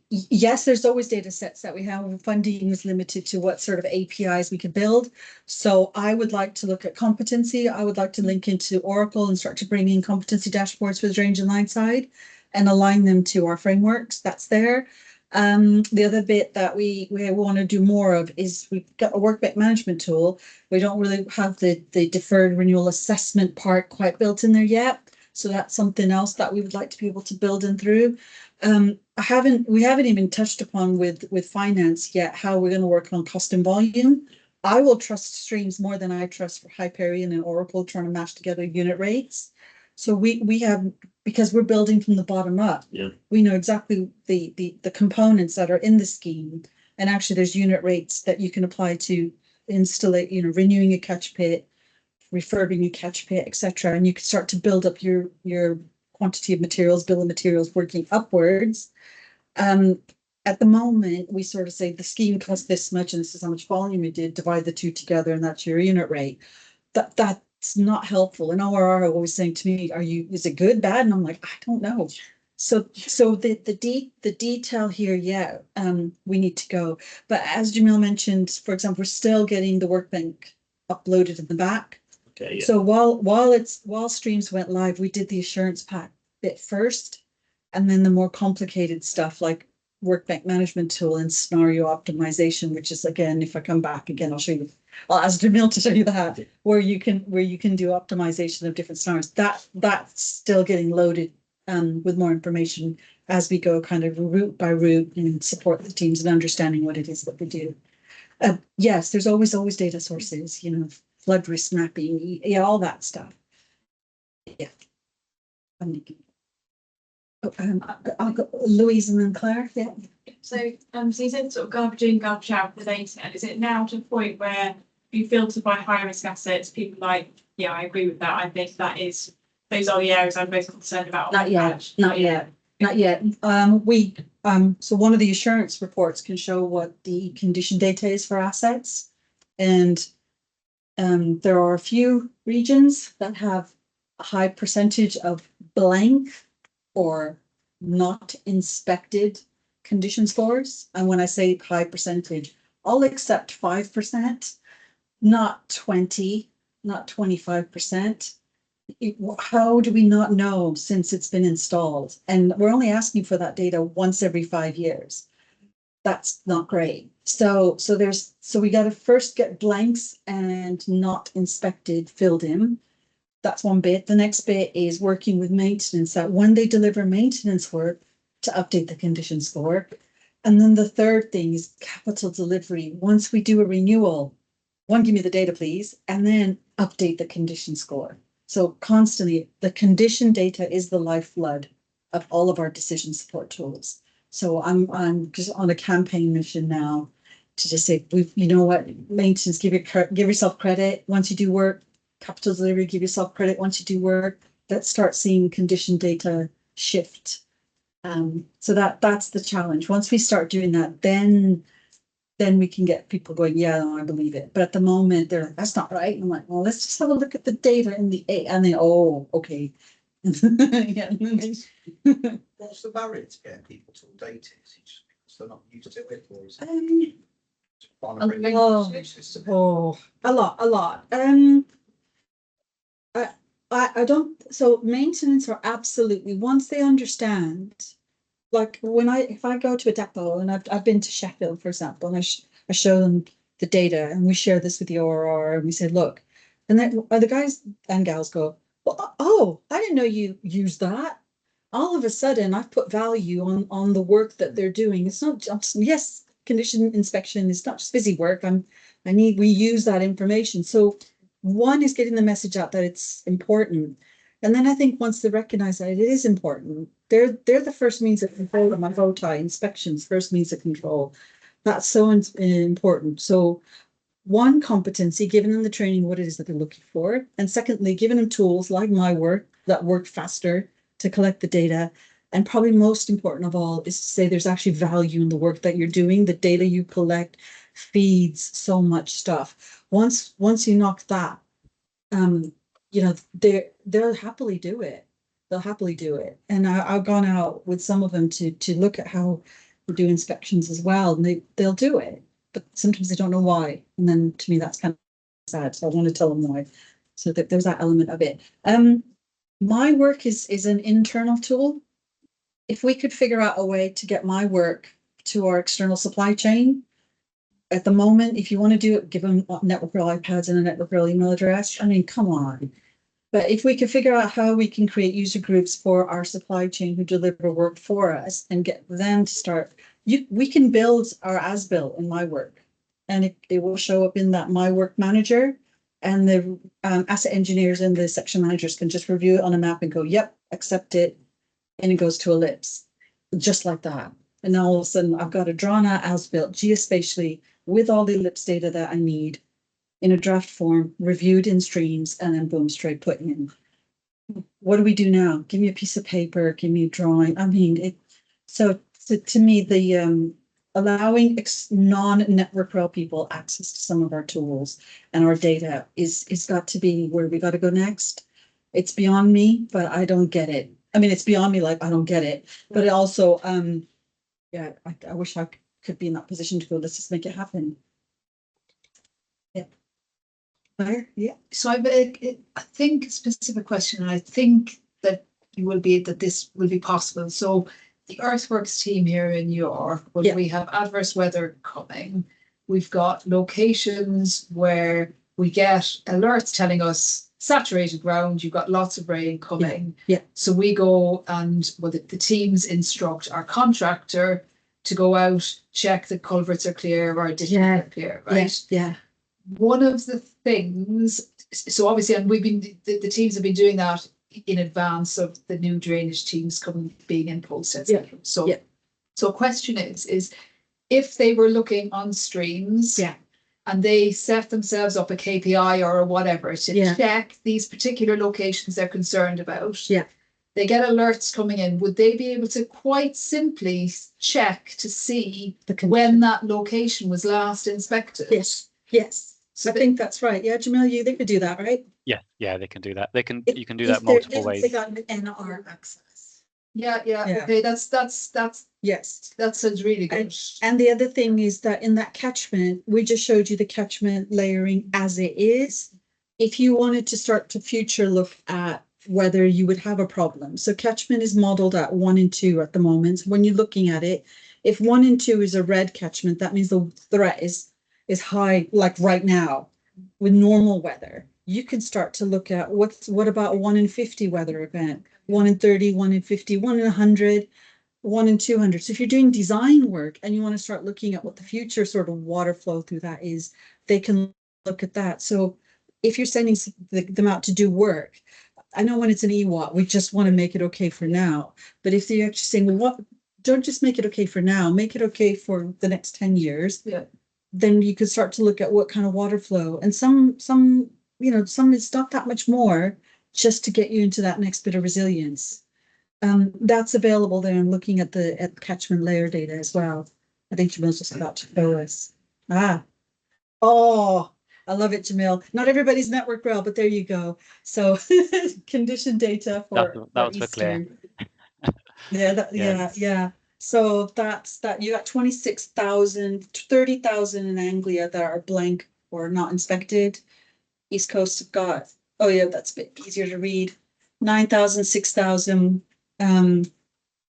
Yes, there's always data sets that we have. Funding is limited to what sort of APIs we could build. So I would like to look at competency. I would like to link into Oracle and start to bring in competency dashboards for the drainage and line side and align them to our frameworks. That's there. The other bit that we want to do more of is we've got a workbank management tool. We don't really have the deferred renewal assessment part quite built in there yet. So that's something else that we would like to be able to build in through. We haven't even touched upon with finance yet how we're going to work on cost and volume. I will trust StrEAMS more than I trust for Hyperion and Oracle trying to mash together unit rates. So we have, because we're building from the bottom up. Yeah. We know exactly the components that are in the scheme, and actually there's unit rates that you can apply to install it, renewing a catch pit, refurbing a catch pit, etc. And you can start to build up your quantity of materials, bill of materials, working upwards. At the moment, we sort of say the scheme costs this much, and this is how much volume you did. Divide the two together, and that's your unit rate. That's not helpful. And ORR are always saying to me, is it good, bad? And I'm like, I don't know. So the detail here, we need to go. But as Jamil mentioned, for example, we're still getting the workbank uploaded in the back. Okay. Yeah. So while StrEAMS went live, we did the assurance pack bit first, and then the more complicated stuff like workbank management tool and scenario optimization, which is, again, if I come back again, I'll show you I'll ask Jamil to show you that, where you can do optimization of different scenarios. That's still getting loaded with more information as we go kind of route by route and support the teams in understanding what it is that we do. Yes, there's always data sources, you know, flood risk mapping, yeah, all that stuff. Yeah. I'll go Louise and then Claire. Yeah.
So you said sort of garbage in, garbage out for the data. And is it now to a point where you filter by high risk assets? People like, yeah, I agree with that. I think those are the areas I'm most concerned about.
Not yet. So one of the assurance reports can show what the condition data is for assets. And there are a few regions that have a high percentage of blank or not inspected condition scores. And when I say high percentage, I'll accept 5%, not 20, not 25%. How do we not know since it's been installed? And we're only asking for that data once every 5 years. That's not great. So we got to first get blanks and not inspected filled in. That's one bit. The next bit is working with maintenance, that when they deliver maintenance work, to update the condition score. And then the third thing is capital delivery. Once we do a renewal, give me the data, please, and then update the condition score. So constantly, the condition data is the lifeblood of all of our decision support tools. So I'm just on a campaign mission now to just say, you know what, maintenance, give yourself credit once you do work. Capital delivery, give yourself credit once you do work. Let's start seeing condition data shift. So that's the challenge. Once we start doing that, then we can get people going, yeah, no, I believe it. But at the moment, they're like, that's not right. And I'm like, well, let's just have a look at the data in the A, and then, oh, okay. Yeah.
What's the barrier to getting people to update it? Is it just because they're not used to it, or is it
a lot. I don't. So maintenance are absolutely, once they understand, like if I go to a depot, and I've been to Sheffield, for example, and I show them the data, and we share this with the ORR, and we say, look, and then the guys and gals go, well, oh, I didn't know you use that. All of a sudden, I've put value on the work that they're doing. It's not just, yes, condition inspection is not just busy work. We use that information. So one is getting the message out that it's important. And then I think once they recognize that it is important, they're the first means of control of my VOTI inspections, first means of control. That's so important. So one, competency, giving them the training, what it is that they're looking for. And secondly, giving them tools like my work that work faster to collect the data. And probably most important of all is to say there's actually value in the work that you're doing. The data you collect feeds so much stuff. Once you knock that, you know, they'll happily do it. They'll happily do it. And I've gone out with some of them to look at how we do inspections as well, and they'll do it. But sometimes they don't know why. And then to me, that's kind of sad. So I want to tell them why. So that there's that element of it. My work is an internal tool. If we could figure out a way to get my work to our external supply chain, at the moment, if you want to do it, give them network rail iPads and a network rail email address. I mean, come on. But if we could figure out how we can create user groups for our supply chain who deliver work for us and get them to start, we can build our as-built in my work, and it will show up in that my work manager, and the asset engineers and the section managers can just review it on a map and go, yep, accept it, and it goes to Ellipse, just like that. And now all of a sudden I've got a drawn out as-built geospatially with all the Ellipse data that I need in a draft form, reviewed in StrEAMS, and then boom, straight put in. What do we do now? Give me a piece of paper, give me a drawing. I mean, so to me, the allowing non-network rail people access to some of our tools and our data is got to be where we got to go next. It's beyond me, but I don't get it. I mean, it's beyond me, like I don't get it. But it also, yeah, I wish I could be in that position to go, let's just make it happen. Yeah. Yeah.
So I think a specific question, and I think that this will be possible. So the earthworks team here in York, when we have adverse weather coming, We've got locations where we get alerts telling us saturated ground, you've got lots of rain coming.
Yeah.
So we go and, well, the teams instruct our contractor to go out, check the culverts are clear or ditches are clear, right?
Yeah.
One of the things, so obviously, and we've been, the teams have been doing that in advance of the new drainage teams being in post, etc. So question is if they were looking on StrEAMS, and they set themselves up a KPI or whatever to check these particular locations they're concerned about. They get alerts coming in. Would they be able to quite simply check to see when that location was last inspected?
Yes. So I think that's right. Yeah, Jamil, they could do that, right?
Yeah, they can do that. You can do that multiple ways.
They got an NR access.
Yeah. Okay, yes, that sounds really good.
And the other thing is that in that catchment, we just showed you the catchment layering as it is. If you wanted to start to future look at whether you would have a problem. So catchment is modeled at 1 and 2 at the moment. When you're looking at it, if 1 and 2 is a red catchment, that means the threat is high, like right now, with normal weather. You can start to look at what about 1 in 50 weather event, 1 in 30, 1 in 50, 1 in 100, 1 in 200. So if you're doing design work and you want to start looking at what the future sort of water flow through that is, they can look at that. So if you're sending them out to do work, I know when it's an EWAT, we just want to make it okay for now. But if you're actually saying, well, don't just make it okay for now, make it okay for the next 10 years. Then you could start to look at what kind of water flow. And some it's not that much more just to get you into that next bit of resilience. That's available there. I'm looking at the catchment layer data as well. I think Jamil's just about to show us. I love it, Jamil. Not everybody's network well, but there you go. So condition data for
that was for clear.
Yeah. So that's that. You got 26,000, 30,000 in Anglia that are blank or not inspected. East Coast have got, that's a bit easier to read. 9,000, 6,000, and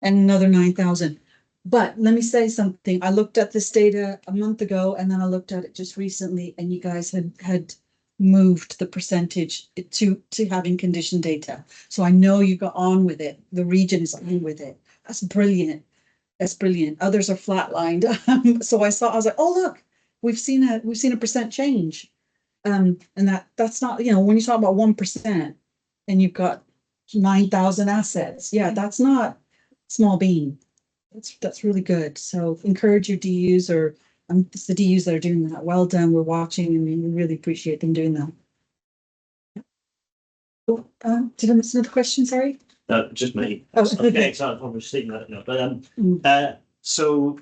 another 9,000. But let me say something. I looked at this data a month ago, and then I looked at it just recently, and you guys had moved the percentage to having condition data. So I know you got on with it. The region is on with it. That's brilliant. Others are flatlined. So I was like, oh look, we've seen a percent change. And that's not, when you talk about 1% and you've got 9,000 assets, that's not small bean. That's really good. So encourage your DUs, or it's the DUs that are doing that. Well done. We're watching, and we really appreciate them doing that. Did I miss another question? Sorry.
No, just me.
Oh,
I'm getting excited from receiving that note. But so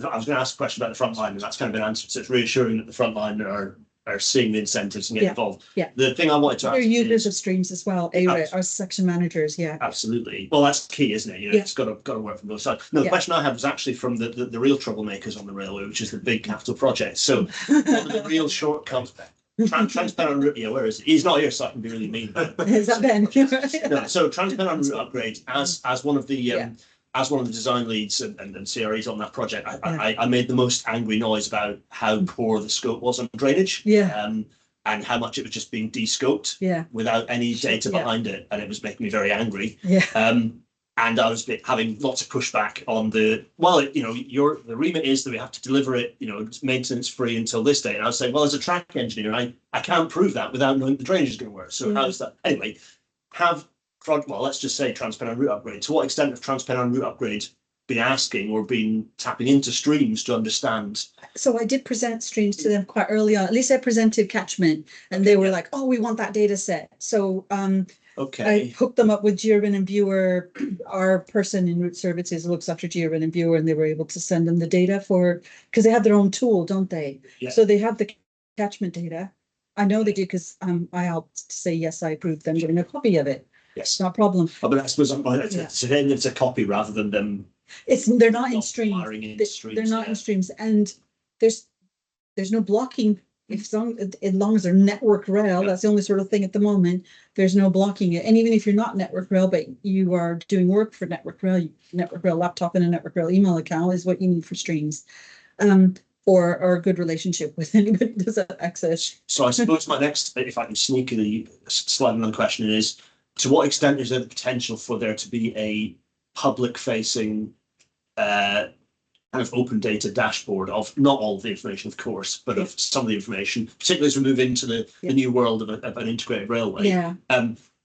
I was going to ask a question about the front line, and that's kind of been answered. So it's reassuring that the front line are seeing the incentives and getting involved. The thing I wanted to ask
they're users of StrEAMS as well. Our section managers.
Absolutely. Well, that's key, isn't it? It's got to work from both sides. No, the question I had was actually from the real troublemakers on the railway, which is the big capital projects. So one of the real shortcuts. Transparent route, where is it? He's not here, so I can be really mean.
Is that Ben?
No, so transparent route upgrade as one of the as one of the design leads and CREs on that project, I made the most angry noise about how poor the scope was on drainage. And how much it was just being de-scoped without any data behind it, and it was making me very angry. And I was having lots of pushback on the remit is that we have to deliver it, it's maintenance free until this date. And I was saying, well, as a track engineer, I can't prove that without knowing the drainage is going to work. So how's that? Anyway, let's just say transparent route upgrade. To what extent have transparent route upgrade been asking or been tapping into StrEAMS to understand? So
I did present StrEAMS to them quite early on. At least I presented catchment, and they were like, oh, we want that data set. So I hooked them up with Georin and Viewer. Our person in Route Services looks after Georin and Viewer, and they were able to send them the data because they have their own tool, don't they? So they have the catchment data. I know they do because I helped say, yes, I approved them getting a copy of it.
Yes,
no problem.
But I suppose it's a copy rather than them.
They're not in StrEAMS. They're not in StrEAMS, and there's no blocking. As long as they're network rail, that's the only sort of thing at the moment. There's no blocking it. And even if you're not network rail, but you are doing work for network rail laptop and a network rail email account is what you need for StrEAMS. or a good relationship with anybody who does that access.
So I suppose my next, if I can sneakily slide another question is, to what extent is there the potential for there to be a public facing kind of open data dashboard of not all of the information, of course, but of some of the information, particularly as we move into the new world of an integrated railway.
Yeah.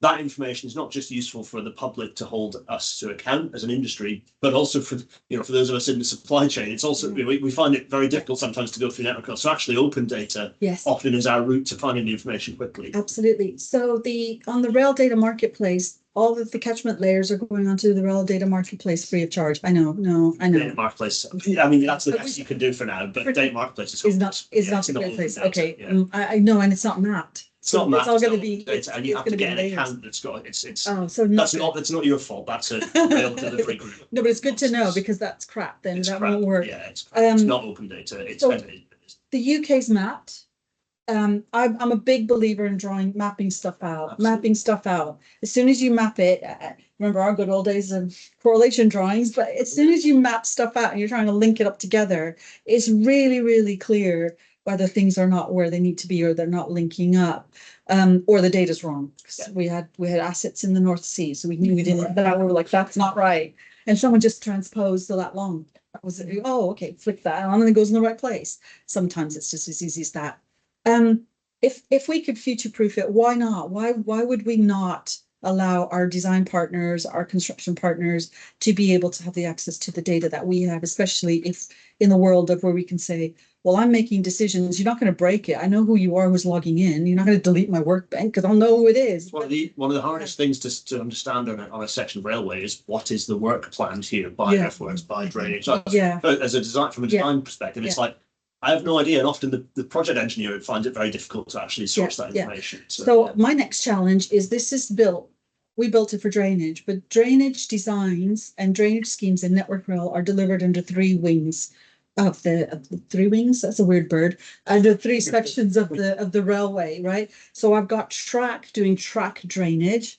That information is not just useful for the public to hold us to account as an industry, but also for, you know, for those of us in the supply chain. It's also, we find it very difficult sometimes to go through network. So actually open data often is our route to finding the information quickly.
Absolutely. So on the rail data marketplace, all of the catchment layers are going onto the rail data marketplace free of charge. I know.
Data marketplace. I mean, that's the best you can do for now, but data marketplace is
not the great place. Okay.
Yeah.
I know, and it's not mapped.
It's not mapped.
It's all going to be.
And you have to get an account that's got it's.
Oh, so
that's not your fault. That's a rail delivery group.
No, but it's good to know because that's crap. Then that won't work.
Yeah, it's not open data. It's
so the UK's mapped. I'm a big believer in mapping stuff out. Absolutely. Mapping stuff out. As soon as you map it, remember our good old days of correlation drawings, but as soon as you map stuff out and you're trying to link it up together, it's really, really clear whether things are not where they need to be or they're not linking up, or the data's wrong. Yeah. We had assets in the North Sea, so we knew we didn't. That we were like, that's not right, and someone just transposed the lat long. That was okay. Flick that on, and it goes in the right place. Sometimes it's just as easy as that. If we could future-proof it, why not? Why would we not allow our design partners, our construction partners to be able to have the access to the data that we have, especially if in the world of where we can say, well, I'm making decisions. You're not going to break it. I know who you are who's logging in. You're not going to delete my workbank because I'll know who it is.
One of the hardest things to understand on a section of railway is what is the work planned here by earthworks, by drainage. So as a design, from a design perspective, it's like, I have no idea, and often the project engineer finds it very difficult to actually source that information.
So my next challenge is we built it for drainage, but drainage designs and drainage schemes in Network Rail are delivered under three wings of the three wings. That's a weird bird. Under three sections of the railway, right? So I've got track doing track drainage.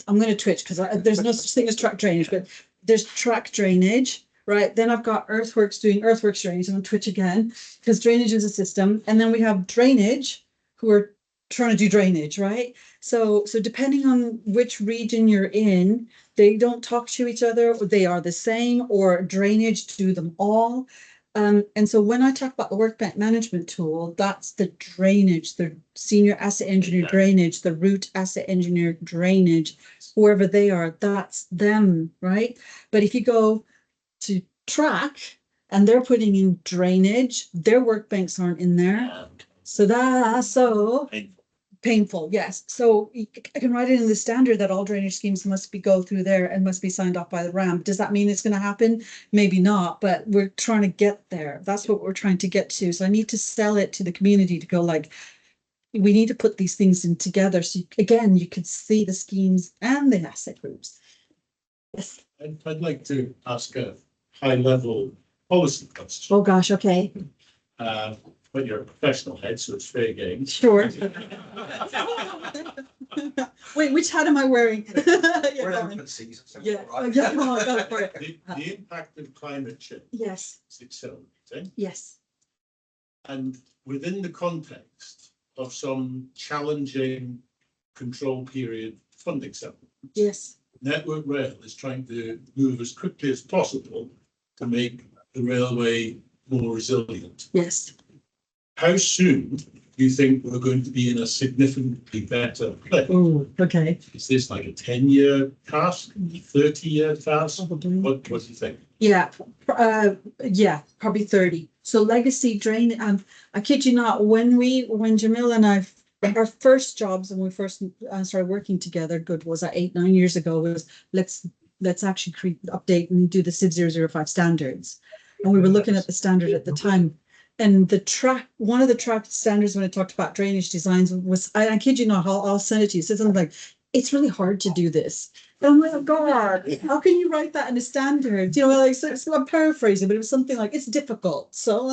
I'm going to twitch because there's no such thing as track drainage, but there's track drainage. Right, then I've got earthworks doing earthworks drainage. I'm going to twitch again because drainage is a system. And then we have drainage who are trying to do drainage, right? So depending on which region you're in, they don't talk to each other, or they are the same, or drainage do them all. And so when I talk about the workbank management tool, that's the drainage, the senior asset engineer drainage, the route asset engineer drainage, whoever they are, that's them, right? But if you go to track and they're putting in drainage, their workbanks aren't in there. So that's so painful. Yes. So I can write it in the standard that all drainage schemes must go through there and must be signed off by the RAM. Does that mean it's going to happen? Maybe not, but we're trying to get there. That's what we're trying to get to. So I need to sell it to the community to go like, we need to put these things in together. So again, you could see the schemes and the asset groups. Yes.
I'd like to ask a high-level policy question.
Oh gosh, okay.
But you're a professional head, so it's fair game.
Sure. Wait, which hat am I wearing?
We're in open season. So
Come on, go for it.
The impact of climate change
is
accelerating.
Yes.
And within the context of some challenging control period funding settlements.
Yes.
Network Rail is trying to move as quickly as possible to make the railway more resilient.
Yes.
How soon do you think we're going to be in a significantly better place?
Oh, okay.
Is this like a 10-year task, 30-year task?
Probably.
What do you think?
Yeah, probably 30. So legacy drain. I kid you not. When Jamil and I, our first jobs when we first started working together, was that 8-9 years ago, was let's actually update and do the CIV 005 standards. And we were looking at the standard at the time. And one of the track standards when I talked about drainage designs was, I kid you not, I'll send it to you. It says something like, it's really hard to do this. Oh my God, how can you write that in a standard? You know, like, so I'm paraphrasing, but it was something like, it's difficult. So,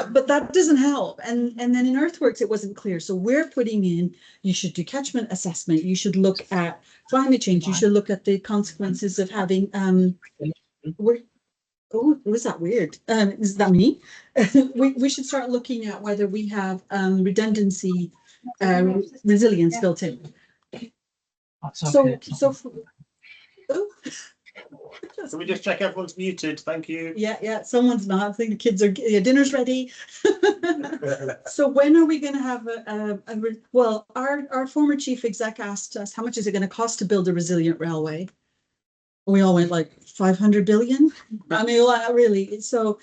but that doesn't help. And then in earthworks, it wasn't clear. So we're putting in, you should do catchment assessment. You should look at climate change. You should look at the consequences of having, Oh, was that weird? Is that me? We should start looking at whether we have redundancy, resilience built in. Oh,
So we just check everyone's muted. Thank you.
yeah, someone's not. I think the kids are, dinner's ready. So when are we going to have well, our former chief exec asked us, how much is it going to cost to build a resilient railway? We all went like 500 billion. I mean, really. So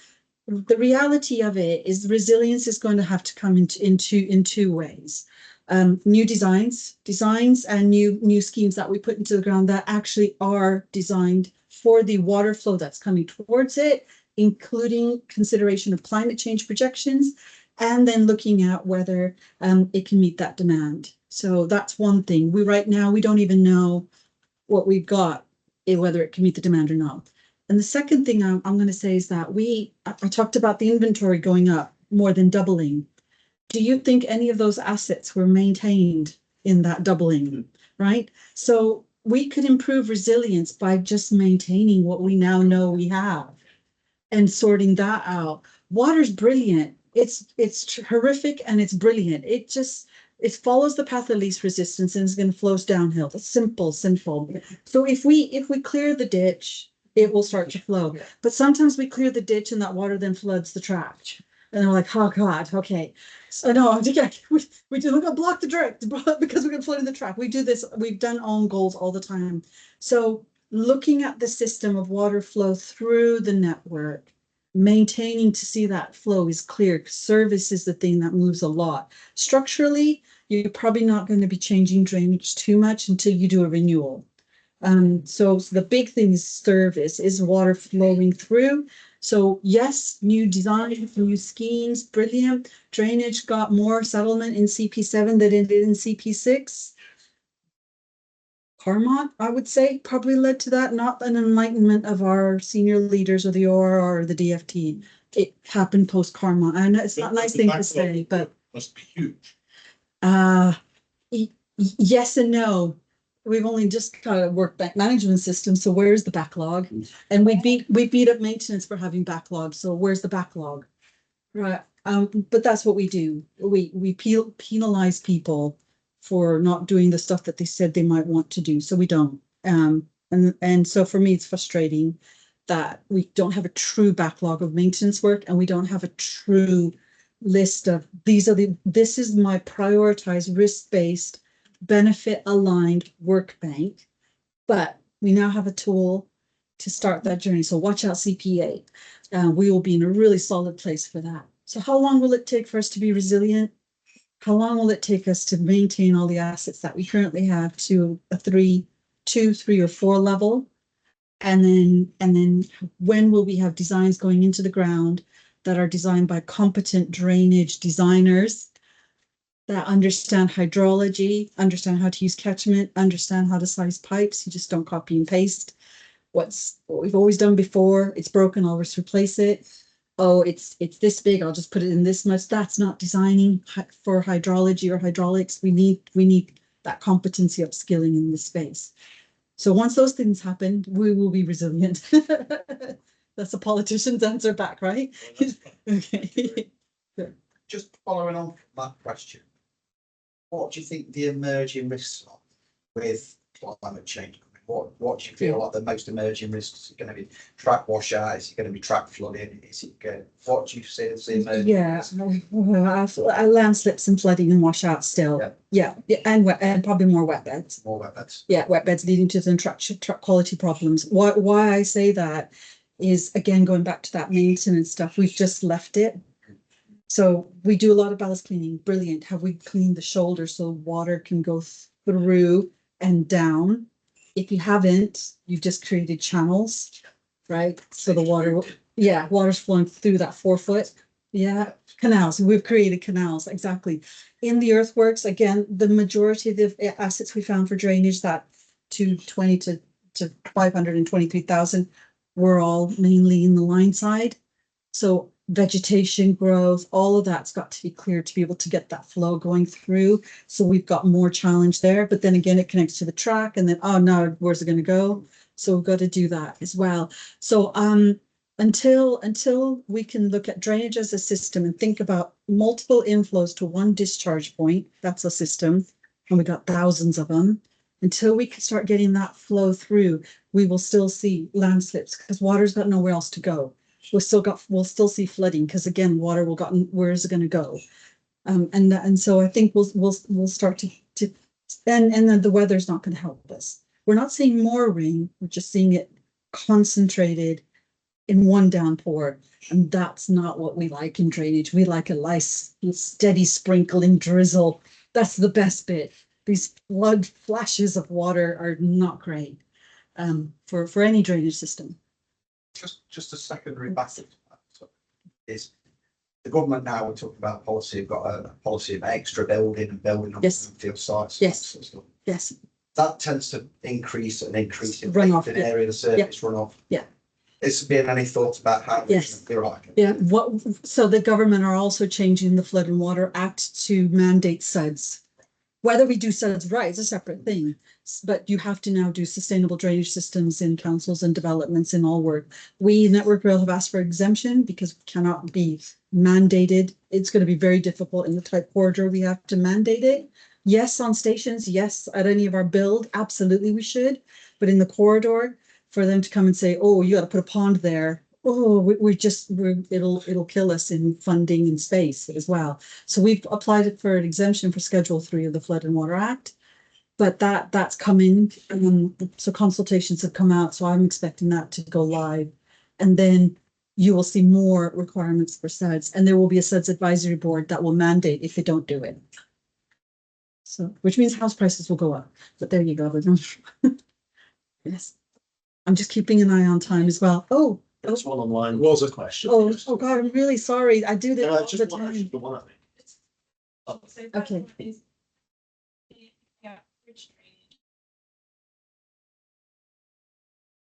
the reality of it is resilience is going to have to come in two ways. New designs and new schemes that we put into the ground that actually are designed for the water flow that's coming towards it, including consideration of climate change projections, and then looking at whether it can meet that demand. So that's one thing. Right now, we don't even know what we've got, whether it can meet the demand or not. And the second thing I'm going to say is that I talked about the inventory going up, more than doubling. Do you think any of those assets were maintained in that doubling, right? So we could improve resilience by just maintaining what we now know we have and sorting that out. Water's brilliant. It's horrific and it's brilliant. It follows the path of least resistance and is going to flow downhill. It's simple. So if we clear the ditch, it will start to flow. But sometimes we clear the ditch and that water then floods the track. And they're like, oh God, okay. So no, we do look block the direct because we're going to flood in the track. We do this. We've done own goals all the time. So looking at the system of water flow through the network, maintaining to see that flow is clear. Service is the thing that moves a lot. Structurally, you're probably not going to be changing drainage too much until you do a renewal. So the big thing is service, is water flowing through. So yes, new design, new schemes, brilliant. Drainage got more settlement in CP7 than it did in CP6. Carmont, I would say, probably led to that, not an enlightenment of our senior leaders or the ORR or the DFT. It happened post Carmont. I know it's not a nice thing to say, but
Must be huge.
Yes and no. We've only just got a work bank management system, so where's the backlog? And we beat up maintenance for having backlog. So where's the backlog? Right. But that's what we do. We penalize people for not doing the stuff that they said they might want to do. So we don't. And so for me, it's frustrating that we don't have a true backlog of maintenance work, and we don't have a true list of this is my prioritized risk-based benefit aligned work bank. But we now have a tool to start that journey. So watch out, CPA. We will be in a really solid place for that. So how long will it take for us to be resilient? How long will it take us to maintain all the assets that we currently have to a 2, 3, or 4 level? And then when will we have designs going into the ground that are designed by competent drainage designers that understand hydrology, understand how to use catchment, understand how to size pipes? You just don't copy and paste what we've always done before. It's broken, I'll just replace it. Oh, it's this big, I'll just put it in this much. That's not designing for hydrology or hydraulics. We need that competency upskilling in this space. So once those things happen, we will be resilient. That's a politician's answer back, right? Okay.
Just following on from that question, what do you think the emerging risks are with climate change? What do you feel like the most emerging risks are going to be? Track washout? Is it going to be track flooding? Is it good? What do you see as the emerging risks?
Landslips and flooding and washouts still. Yeah, and probably more wet beds.
More wet beds.
Yeah, wet beds leading to the truck quality problems. Why I say that is, again, going back to that maintenance stuff, we've just left it. So we do a lot of ballast cleaning. Brilliant. Have we cleaned the shoulder so water can go through and down? If you haven't, you've just created channels, right? So the water's flowing through that 4 foot. Yeah, canals. We've created canals, exactly. In the earthworks, again, the majority of the assets we found for drainage, that 220 to 523,000, were all mainly in the line side. So vegetation growth, all of that's got to be cleared to be able to get that flow going through. So we've got more challenge there, but then again, it connects to the track, and then, oh no, where's it going to go? So we've got to do that as well. So until we can look at drainage as a system and think about multiple inflows to one discharge point, that's a system, and we got thousands of them. Until we can start getting that flow through, we will still see landslips because water's got nowhere else to go. We'll still see flooding because again, water will got where is it going to go? And so I think we'll start to and then the weather's not going to help us. We're not seeing more rain, we're just seeing it concentrated in one downpour, and that's not what we like in drainage. We like a nice steady sprinkling drizzle. That's the best bit. These flood flashes of water are not great for any drainage system.
Just a secondary message is the government now, we're talking about policy, have got a policy of extra building and building on
Yes.
field sites.
Yes.
Sort of stuff.
Yes.
That tends to increase in
Runoff,
an
yeah.
area of the surface runoff.
Yeah.
Has there been any thoughts about how?
Yes.
You're right.
Yeah. So the government are also changing the Flood and Water Act to mandate SUDs. Whether we do SUDs right is a separate thing, but you have to now do sustainable drainage systems in councils and developments in all work. We Network Rail have asked for exemption because we cannot be mandated. It's going to be very difficult in the type corridor. We have to mandate it. Yes, on stations. Yes, at any of our build. Absolutely, we should. But in the corridor, for them to come and say, "Oh, you got to put a pond there." Oh, it'll kill us in funding and space as well. So we've applied for an exemption for Schedule 3 of the Flood and Water Act, but that's coming. So consultations have come out, so I'm expecting that to go live, and then you will see more requirements for SUDs, and there will be a SUDs advisory board that will mandate if they don't do it. So, which means house prices will go up. But there you go. Yes, I'm just keeping an eye on time as well. Oh.
That's one online was a question.
Oh God, I'm really sorry. I do this
No,
all
just
the
one,
time.
actually, the one, I think.
So that
Okay.
one is bridge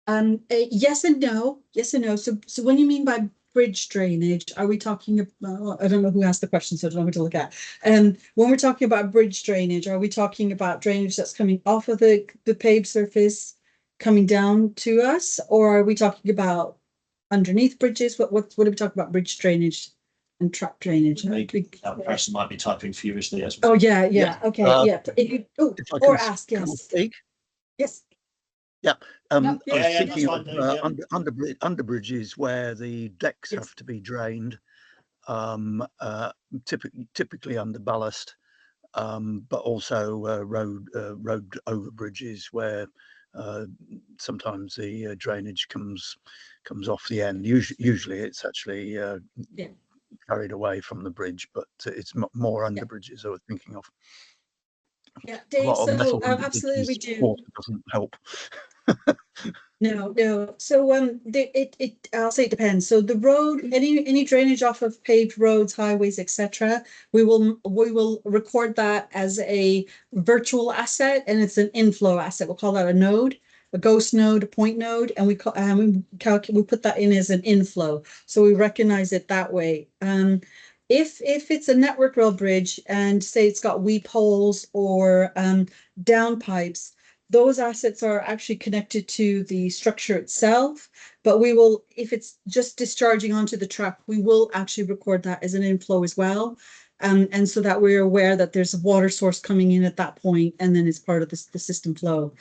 drainage.
Yes and no. Yes and no. So what do you mean by bridge drainage? Are we talking about, I don't know who asked the question, so I don't know who to look at. And when we're talking about bridge drainage, are we talking about drainage that's coming off of the paved surface, coming down to us, or are we talking about underneath bridges? What are we talking about? Bridge drainage and trap drainage?
That person might be typing furiously as
Oh
well.
yeah. Okay, yeah.
If I
Or
can
ask,
can I
yes.
speak?
Yes.
I
Yeah,
was
yeah,
thinking
that's
of
fine, yeah.
under bridges where the decks
Yes.
have to be drained, typically under ballast, but also road over bridges where sometimes the drainage comes off the end. Usually it's actually carried away from the bridge, but it's more under bridges I was thinking of.
Yeah,
A
Dave,
lot of
so
metal under
absolutely we
bridges,
do.
water doesn't help.
No. So I'll say it depends. So the road, any drainage off of paved roads, highways, etc., we will record that as a virtual asset, and it's an inflow asset. We'll call that a node, a ghost node, a point node, and we put that in as an inflow. So we recognize it that way. If it's a network rail bridge and say it's got weep holes or down pipes, those assets are actually connected to the structure itself, but we will, if it's just discharging onto the truck, we will actually record that as an inflow as well. And so that we're aware that there's a water source coming in at that point, and then it's part of the system flow.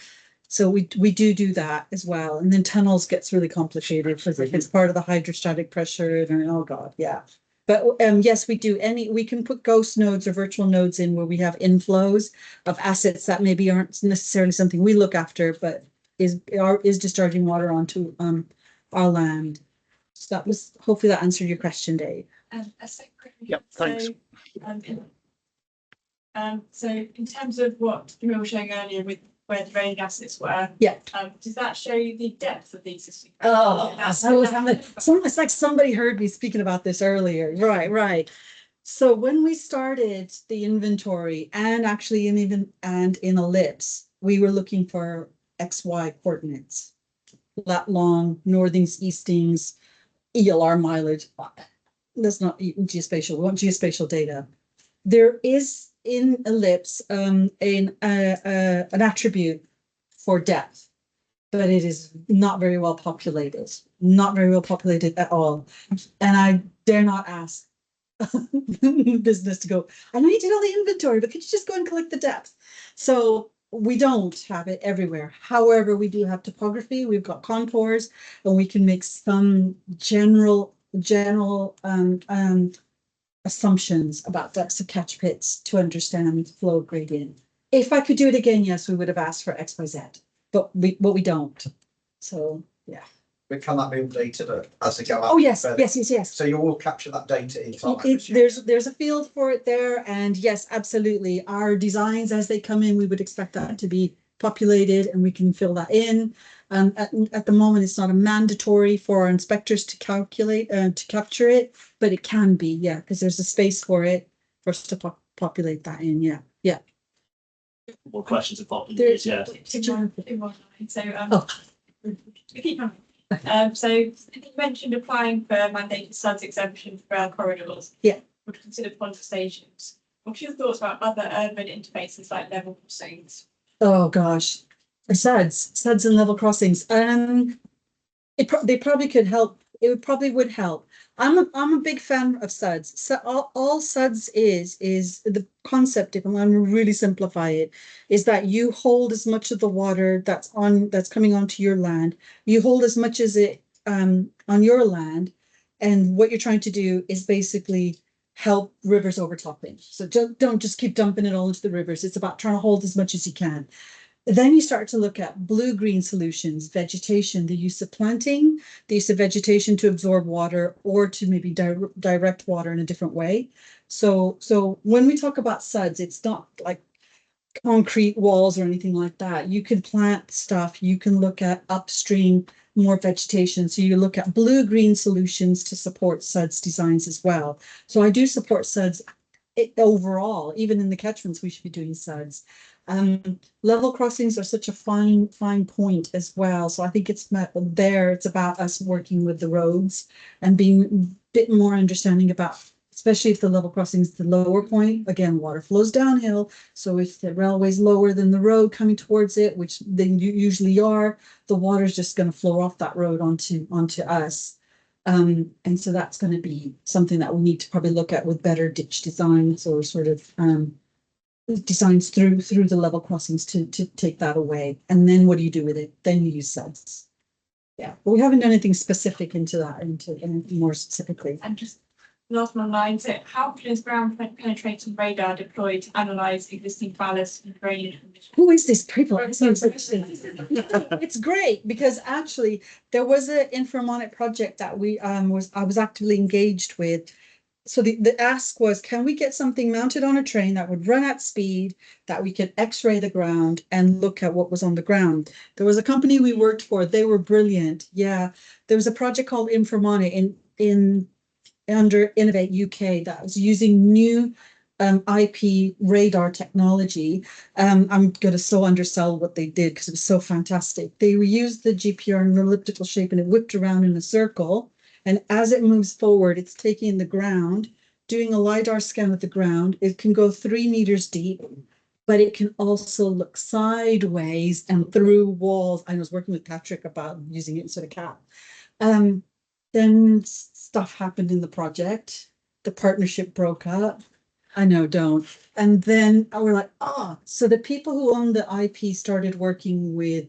So we do that as well. And then tunnels gets really complicated because it's part of the hydrostatic pressure and oh God, yeah. But yes, we do. We can put ghost nodes or virtual nodes in where we have inflows of assets that maybe aren't necessarily something we look after, but is discharging water onto our land. So that was, hopefully that answered your question, Dave.
A second.
Yep, thanks.
So in terms of what you were showing earlier with where the drainage assets were,
Yeah.
Does that show you the depth of the existing?
It's like somebody heard me speaking about this earlier. Right. So when we started the inventory and actually in ellipse, we were looking for XY coordinates, lat long, northings, eastings, ELR mileage. That's not geospatial. We want geospatial data. There is in ellipse an attribute for depth, but it is not very well populated, not very well populated at all. And I dare not ask business to go, I know you did all the inventory, but could you just go and collect the depth? So we don't have it everywhere. However, we do have topography, we've got contours, and we can make some general assumptions about depths of catch pits to understand flow gradient. If I could do it again, yes, we would have asked for X, Y, Z, but we don't. So yeah.
But can that be updated as they go out?
Oh, yes,
further?
yes.
So you will capture that data in time. I presume?
There's a field for it there, and yes, absolutely. Our designs as they come in, we would expect that to be populated, and we can fill that in. At the moment, it's not a mandatory for our inspectors to calculate to capture it, but it can be, yeah, because there's a space for it for us to populate that in. Yeah.
More questions have popped in.
There's-
Yeah.
So,
Oh.
we keep coming. So you mentioned applying for mandated SUDS exemption for rail corridors.
Yeah.
Would consider point stations. What's your thoughts about other urban interfaces like level crossings?
Oh gosh, SUDS and level crossings. They probably could help. It probably would help. I'm a big fan of SUDS. So all SUDS is the concept, if I'm going to really simplify it, is that you hold as much of the water that's coming onto your land. You hold as much as it on your land, and what you're trying to do is basically help rivers overtopping. So don't just keep dumping it all into the rivers. It's about trying to hold as much as you can. Then you start to look at blue-green solutions, vegetation, the use of planting, the use of vegetation to absorb water or to maybe direct water in a different way. So when we talk about SUDS, it's not like concrete walls or anything like that. You can plant stuff. You can look at upstream, more vegetation. So you look at blue-green solutions to support SUDS designs as well. So I do support SUDS overall. Even in the catchments, we should be doing SUDS. Level crossings are such a fine point as well. So I think it's about us working with the roads and being a bit more understanding about, especially if the level crossing is the lower point. Again, water flows downhill. So if the railway's lower than the road coming towards it, which they usually are, the water's just going to flow off that road onto us. And so that's going to be something that we need to probably look at with better ditch designs or sort of designs through the level crossings to take that away. And then what do you do with it? Then you use SUDS. Yeah, but we haven't done anything specific into anything more specifically.
And just last one line, so how often is ground penetrating radar deployed to analyse existing ballast and drainage conditions?
Who is this people? It's great because actually there was an Infomonic project that I was actively engaged with. So the ask was, can we get something mounted on a train that would run at speed, that we could x-ray the ground and look at what was on the ground? There was a company we worked for. They were brilliant. Yeah. There was a project called Infomonic under Innovate UK that was using new IP radar technology. I'm going to so undersell what they did because it was so fantastic. They used the GPR in an elliptical shape and it whipped around in a circle. And as it moves forward, it's taking the ground, doing a LiDAR scan of the ground. It can go 3 meters deep, but it can also look sideways and through walls. I was working with Patrick about using it instead of CAP. Then stuff happened in the project. The partnership broke up. I know, don't. And then we're like, so the people who own the IP started working with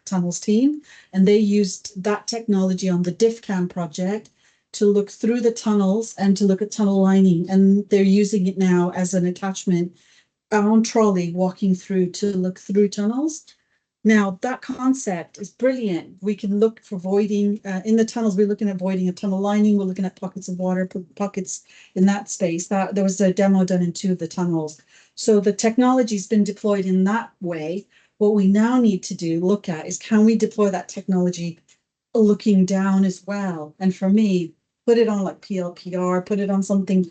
Tunnels team, and they used that technology on the DIFCAM project to look through the tunnels and to look at tunnel lining. And they're using it now as an attachment on trolley walking through to look through tunnels. Now that concept is brilliant. We can look for voiding in the tunnels. We're looking at voiding a tunnel lining. We're looking at pockets of water, pockets in that space. That there was a demo done in 2 of the tunnels. So the technology's been deployed in that way. What we now need to look at is, can we deploy that technology looking down as well? And for me, put it on like PLPR, put it on something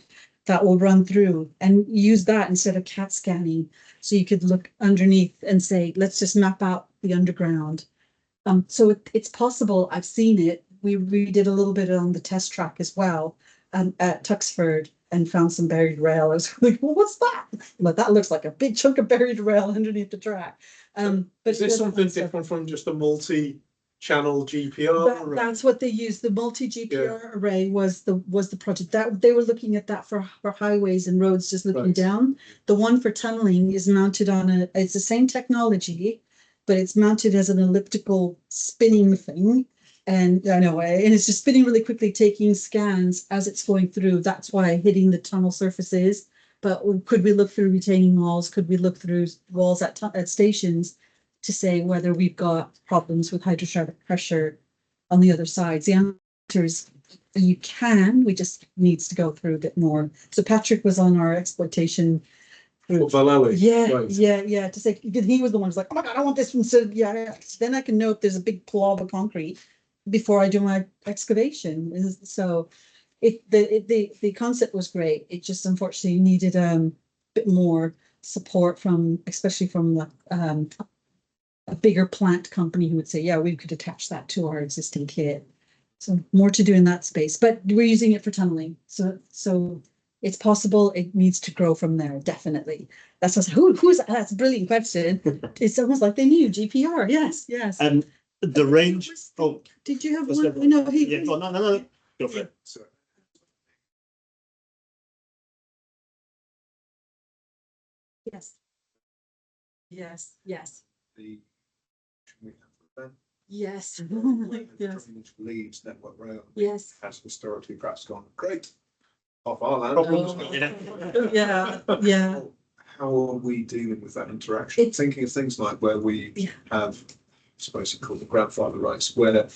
that will run through and use that instead of CAT scanning. So you could look underneath and say, let's just map out the underground. So it's possible. I've seen it. We did a little bit on the test track as well at Tuxford. and found some buried rail. I was like, well, what's that? But that looks like a big chunk of buried rail underneath the track. But
Is this something different from just a multi-channel GPR?
That's what they used. The multi-GPR array was the project that they were looking at that for highways and roads, just looking down. The one for tunneling is mounted on it's the same technology, but it's mounted as an elliptical spinning thing. And I know, and it's just spinning really quickly, taking scans as it's going through. That's why hitting the tunnel surfaces. But could we look through retaining walls? Could we look through walls at stations to say whether we've got problems with hydrostatic pressure on the other sides? The answer is you can. We just needs to go through a bit more. So Patrick was on our exploitation group. Yeah. To say, because he was the one who's like, oh my God, I want this one. So yeah, then I can know if there's a big blob of concrete before I do my excavation. So the concept was great. It just unfortunately needed a bit more support from, especially from a bigger plant company who would say, yeah, we could attach that to our existing kit. So more to do in that space, but we're using it for tunneling. So it's possible. It needs to grow from there. Definitely. That's what, who's that's a brilliant question. It's almost like they knew GPR. Yes.
The range. Oh,
did you have one? No,
yeah. No. Go for it. Sorry.
Yes.
The
yes.
Leaves Network Rail.
Yes.
Has historically perhaps gone great off our land.
Yeah.
How are we dealing with that interaction? Thinking of things like where we have, I suppose you call it grandfather rights, where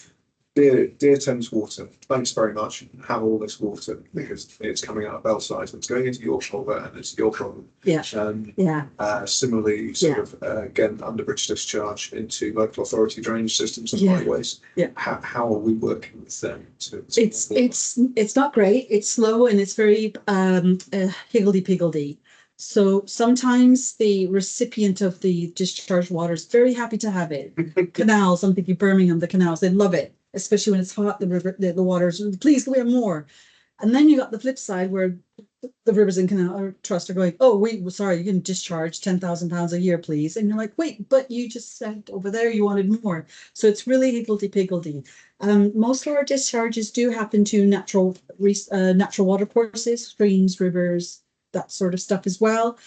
dear Thames Water, thanks very much, have all this water because it's coming out of Belsize and it's going into your shoulder and it's your problem. Similarly, again, under bridge discharge into local authority drainage systems and highways. How are we working with them
it's not great. It's slow and it's very higgledy-piggledy. So sometimes the recipient of the discharge water is very happy to have it. Canals, I'm thinking Birmingham, the canals, they love it, especially when it's hot, the river, the waters, please can we have more? And then you got the flip side where the Rivers and Canal Trust are going, oh, sorry, you can discharge £10,000 a year, please. And you're like, wait, but you just said over there you wanted more. So it's really higgledy-piggledy. Most of our discharges do happen to natural water courses, streams, rivers, that sort of stuff as well.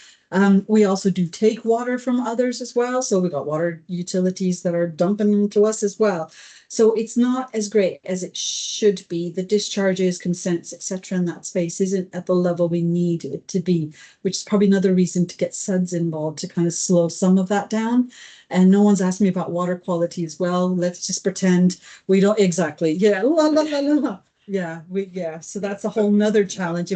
We also do take water from others as well. So we've got water utilities that are dumping them to us as well. So it's not as great as it should be. The discharges, consents, etc. in that space isn't at the level we need it to be, which is probably another reason to get SUDS involved to kind of slow some of that down. And no one's asked me about water quality as well. Let's just pretend we don't exactly. Yeah. So that's a whole nother challenge.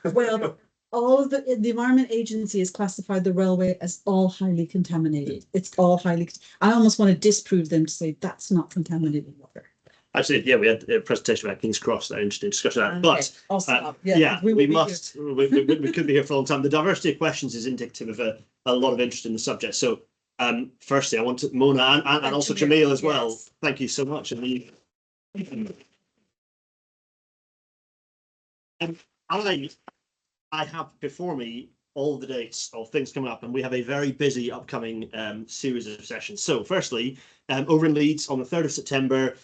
Well, all of the Environment Agency has classified the railway as all highly contaminated. It's all highly. I almost want to disprove them to say that's not contaminated water.
Actually, yeah, we had a presentation about King's Cross. That interesting discussion. But we could be here for a long time. The diversity of questions is indicative of a lot of interest in the subject. So, firstly, I want to Mona and also Jamil as well. Thank you so much. I have before me all the dates of things coming up, and we have a very busy upcoming series of sessions. So firstly, over in Leeds on the 3rd of September,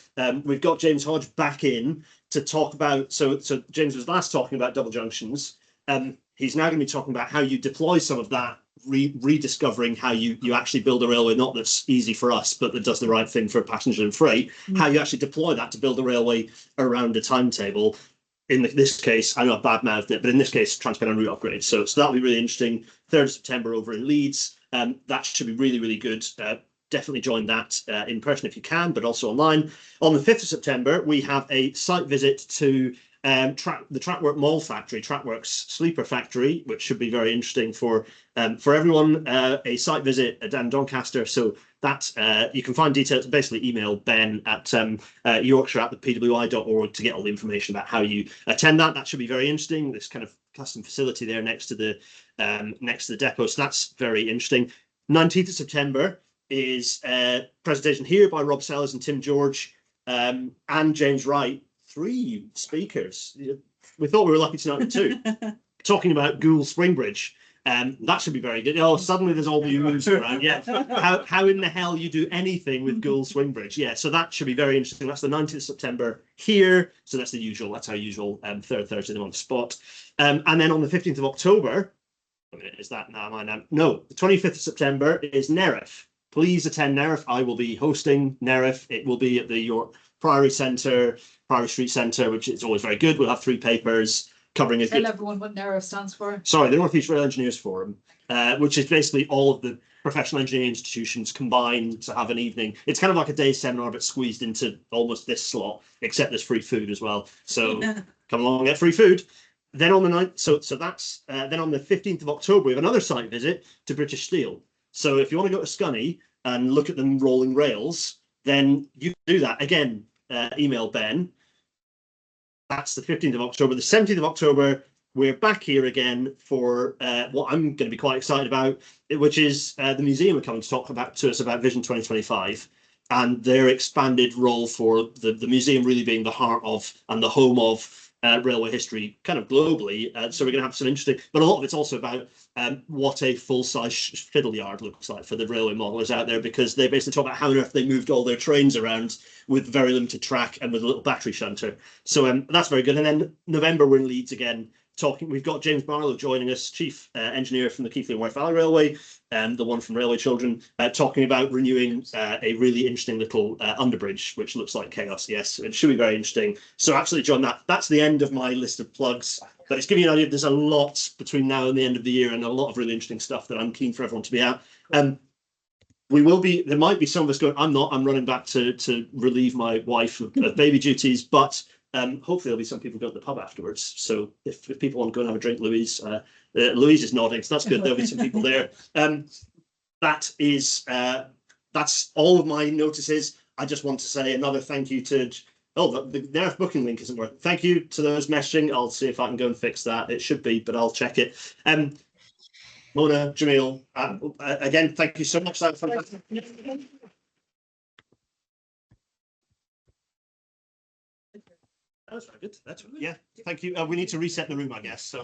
we've got James Hodge back in to talk about, so James was last talking about double junctions. He's now going to be talking about how you deploy some of that, rediscovering how you actually build a railway, not that's easy for us, but that does the right thing for passenger and freight, how you actually deploy that to build a railway around a timetable. In this case, I know I bad-mouthed it, but in this case, transparent route upgrades. So that'll be really interesting. 3rd of September over in Leeds. That should be really, really good. Definitely join that in person if you can, but also online. On the 5th of September, we have a site visit to the Trackwork Mall Factory, Trackworks Sleeper Factory, which should be very interesting for everyone. A site visit at Doncaster. So that you can find details. Basically, email Ben at Yorkshire@thepwi.org to get all the information about how you attend that. That should be very interesting. This kind of custom facility there next to the depot. So that's very interesting. 19th of September is a presentation here by Rob Sellers and Tim George and James Wright. 3 speakers. we thought we were lucky tonight with two. Talking about Goole Springbridge. That should be very good. Oh, suddenly there's all new moves around. Yeah. How in the hell you do anything with Goole Swingbridge? Yeah, so that should be very interesting. That's the 19th of September here. So that's the usual, that's our usual third Thursday of the month spot. And then on the 15th of October, I mean, is that now? No, the 25th of September is Nerif. Please attend Nerif. I will be hosting Nerif. It will be at the York Priory Centre, Priory Street Centre, which is always very good. We'll have 3 papers covering a
Tell everyone what NERO stands for.
Sorry, the North East Rail Engineers Forum, which is basically all of the professional engineering institutions combined to have an evening. It's kind of like a day seminar, but squeezed into almost this slot, except there's free food as well. So come along and get free food. Then on the 9th, so that's then on the 15th of October, we have another site visit to British Steel. So if you want to go to Scunny and look at them rolling rails, then you can do that. Again, email Ben. That's the 15th of October. The 17th of October, we're back here again for what I'm going to be quite excited about, which is the museum are coming to talk to us about Vision 2025 and their expanded role for the museum really being the heart of and the home of railway history kind of globally. So we're going to have some interesting, but a lot of it's also about what a full-size fiddle yard looks like for the railway modelers out there, because they basically talk about how on earth they moved all their trains around with very limited track and with a little battery shunter. So that's very good. And then November, we're in Leeds again, talking. We've got James Barlow joining us, chief engineer from the Keighley and West Valley Railway, the one from Railway Children, talking about renewing a really interesting little underbridge, which looks like chaos. Yes, it should be very interesting. So absolutely join that. That's the end of my list of plugs, but it's giving you an idea. There's a lot between now and the end of the year, and a lot of really interesting stuff that I'm keen for everyone to be at. We will be. There might be some of us going. I'm not. I'm running back to relieve my wife of baby duties, but. Hopefully there'll be some people go to the pub afterwards. So if people want to go and have a drink, Louise is nodding, so that's good. There'll be some people there. That is that's all of my notices. I just want to say another thank you to the Nerf booking link isn't working. Thank you to those messaging. I'll see if I can go and fix that. It should be, but I'll check it. Mona, Jamil, again, thank you so much. That was fantastic. That's very good. That's yeah. Thank you. We need to reset the room, I guess. So.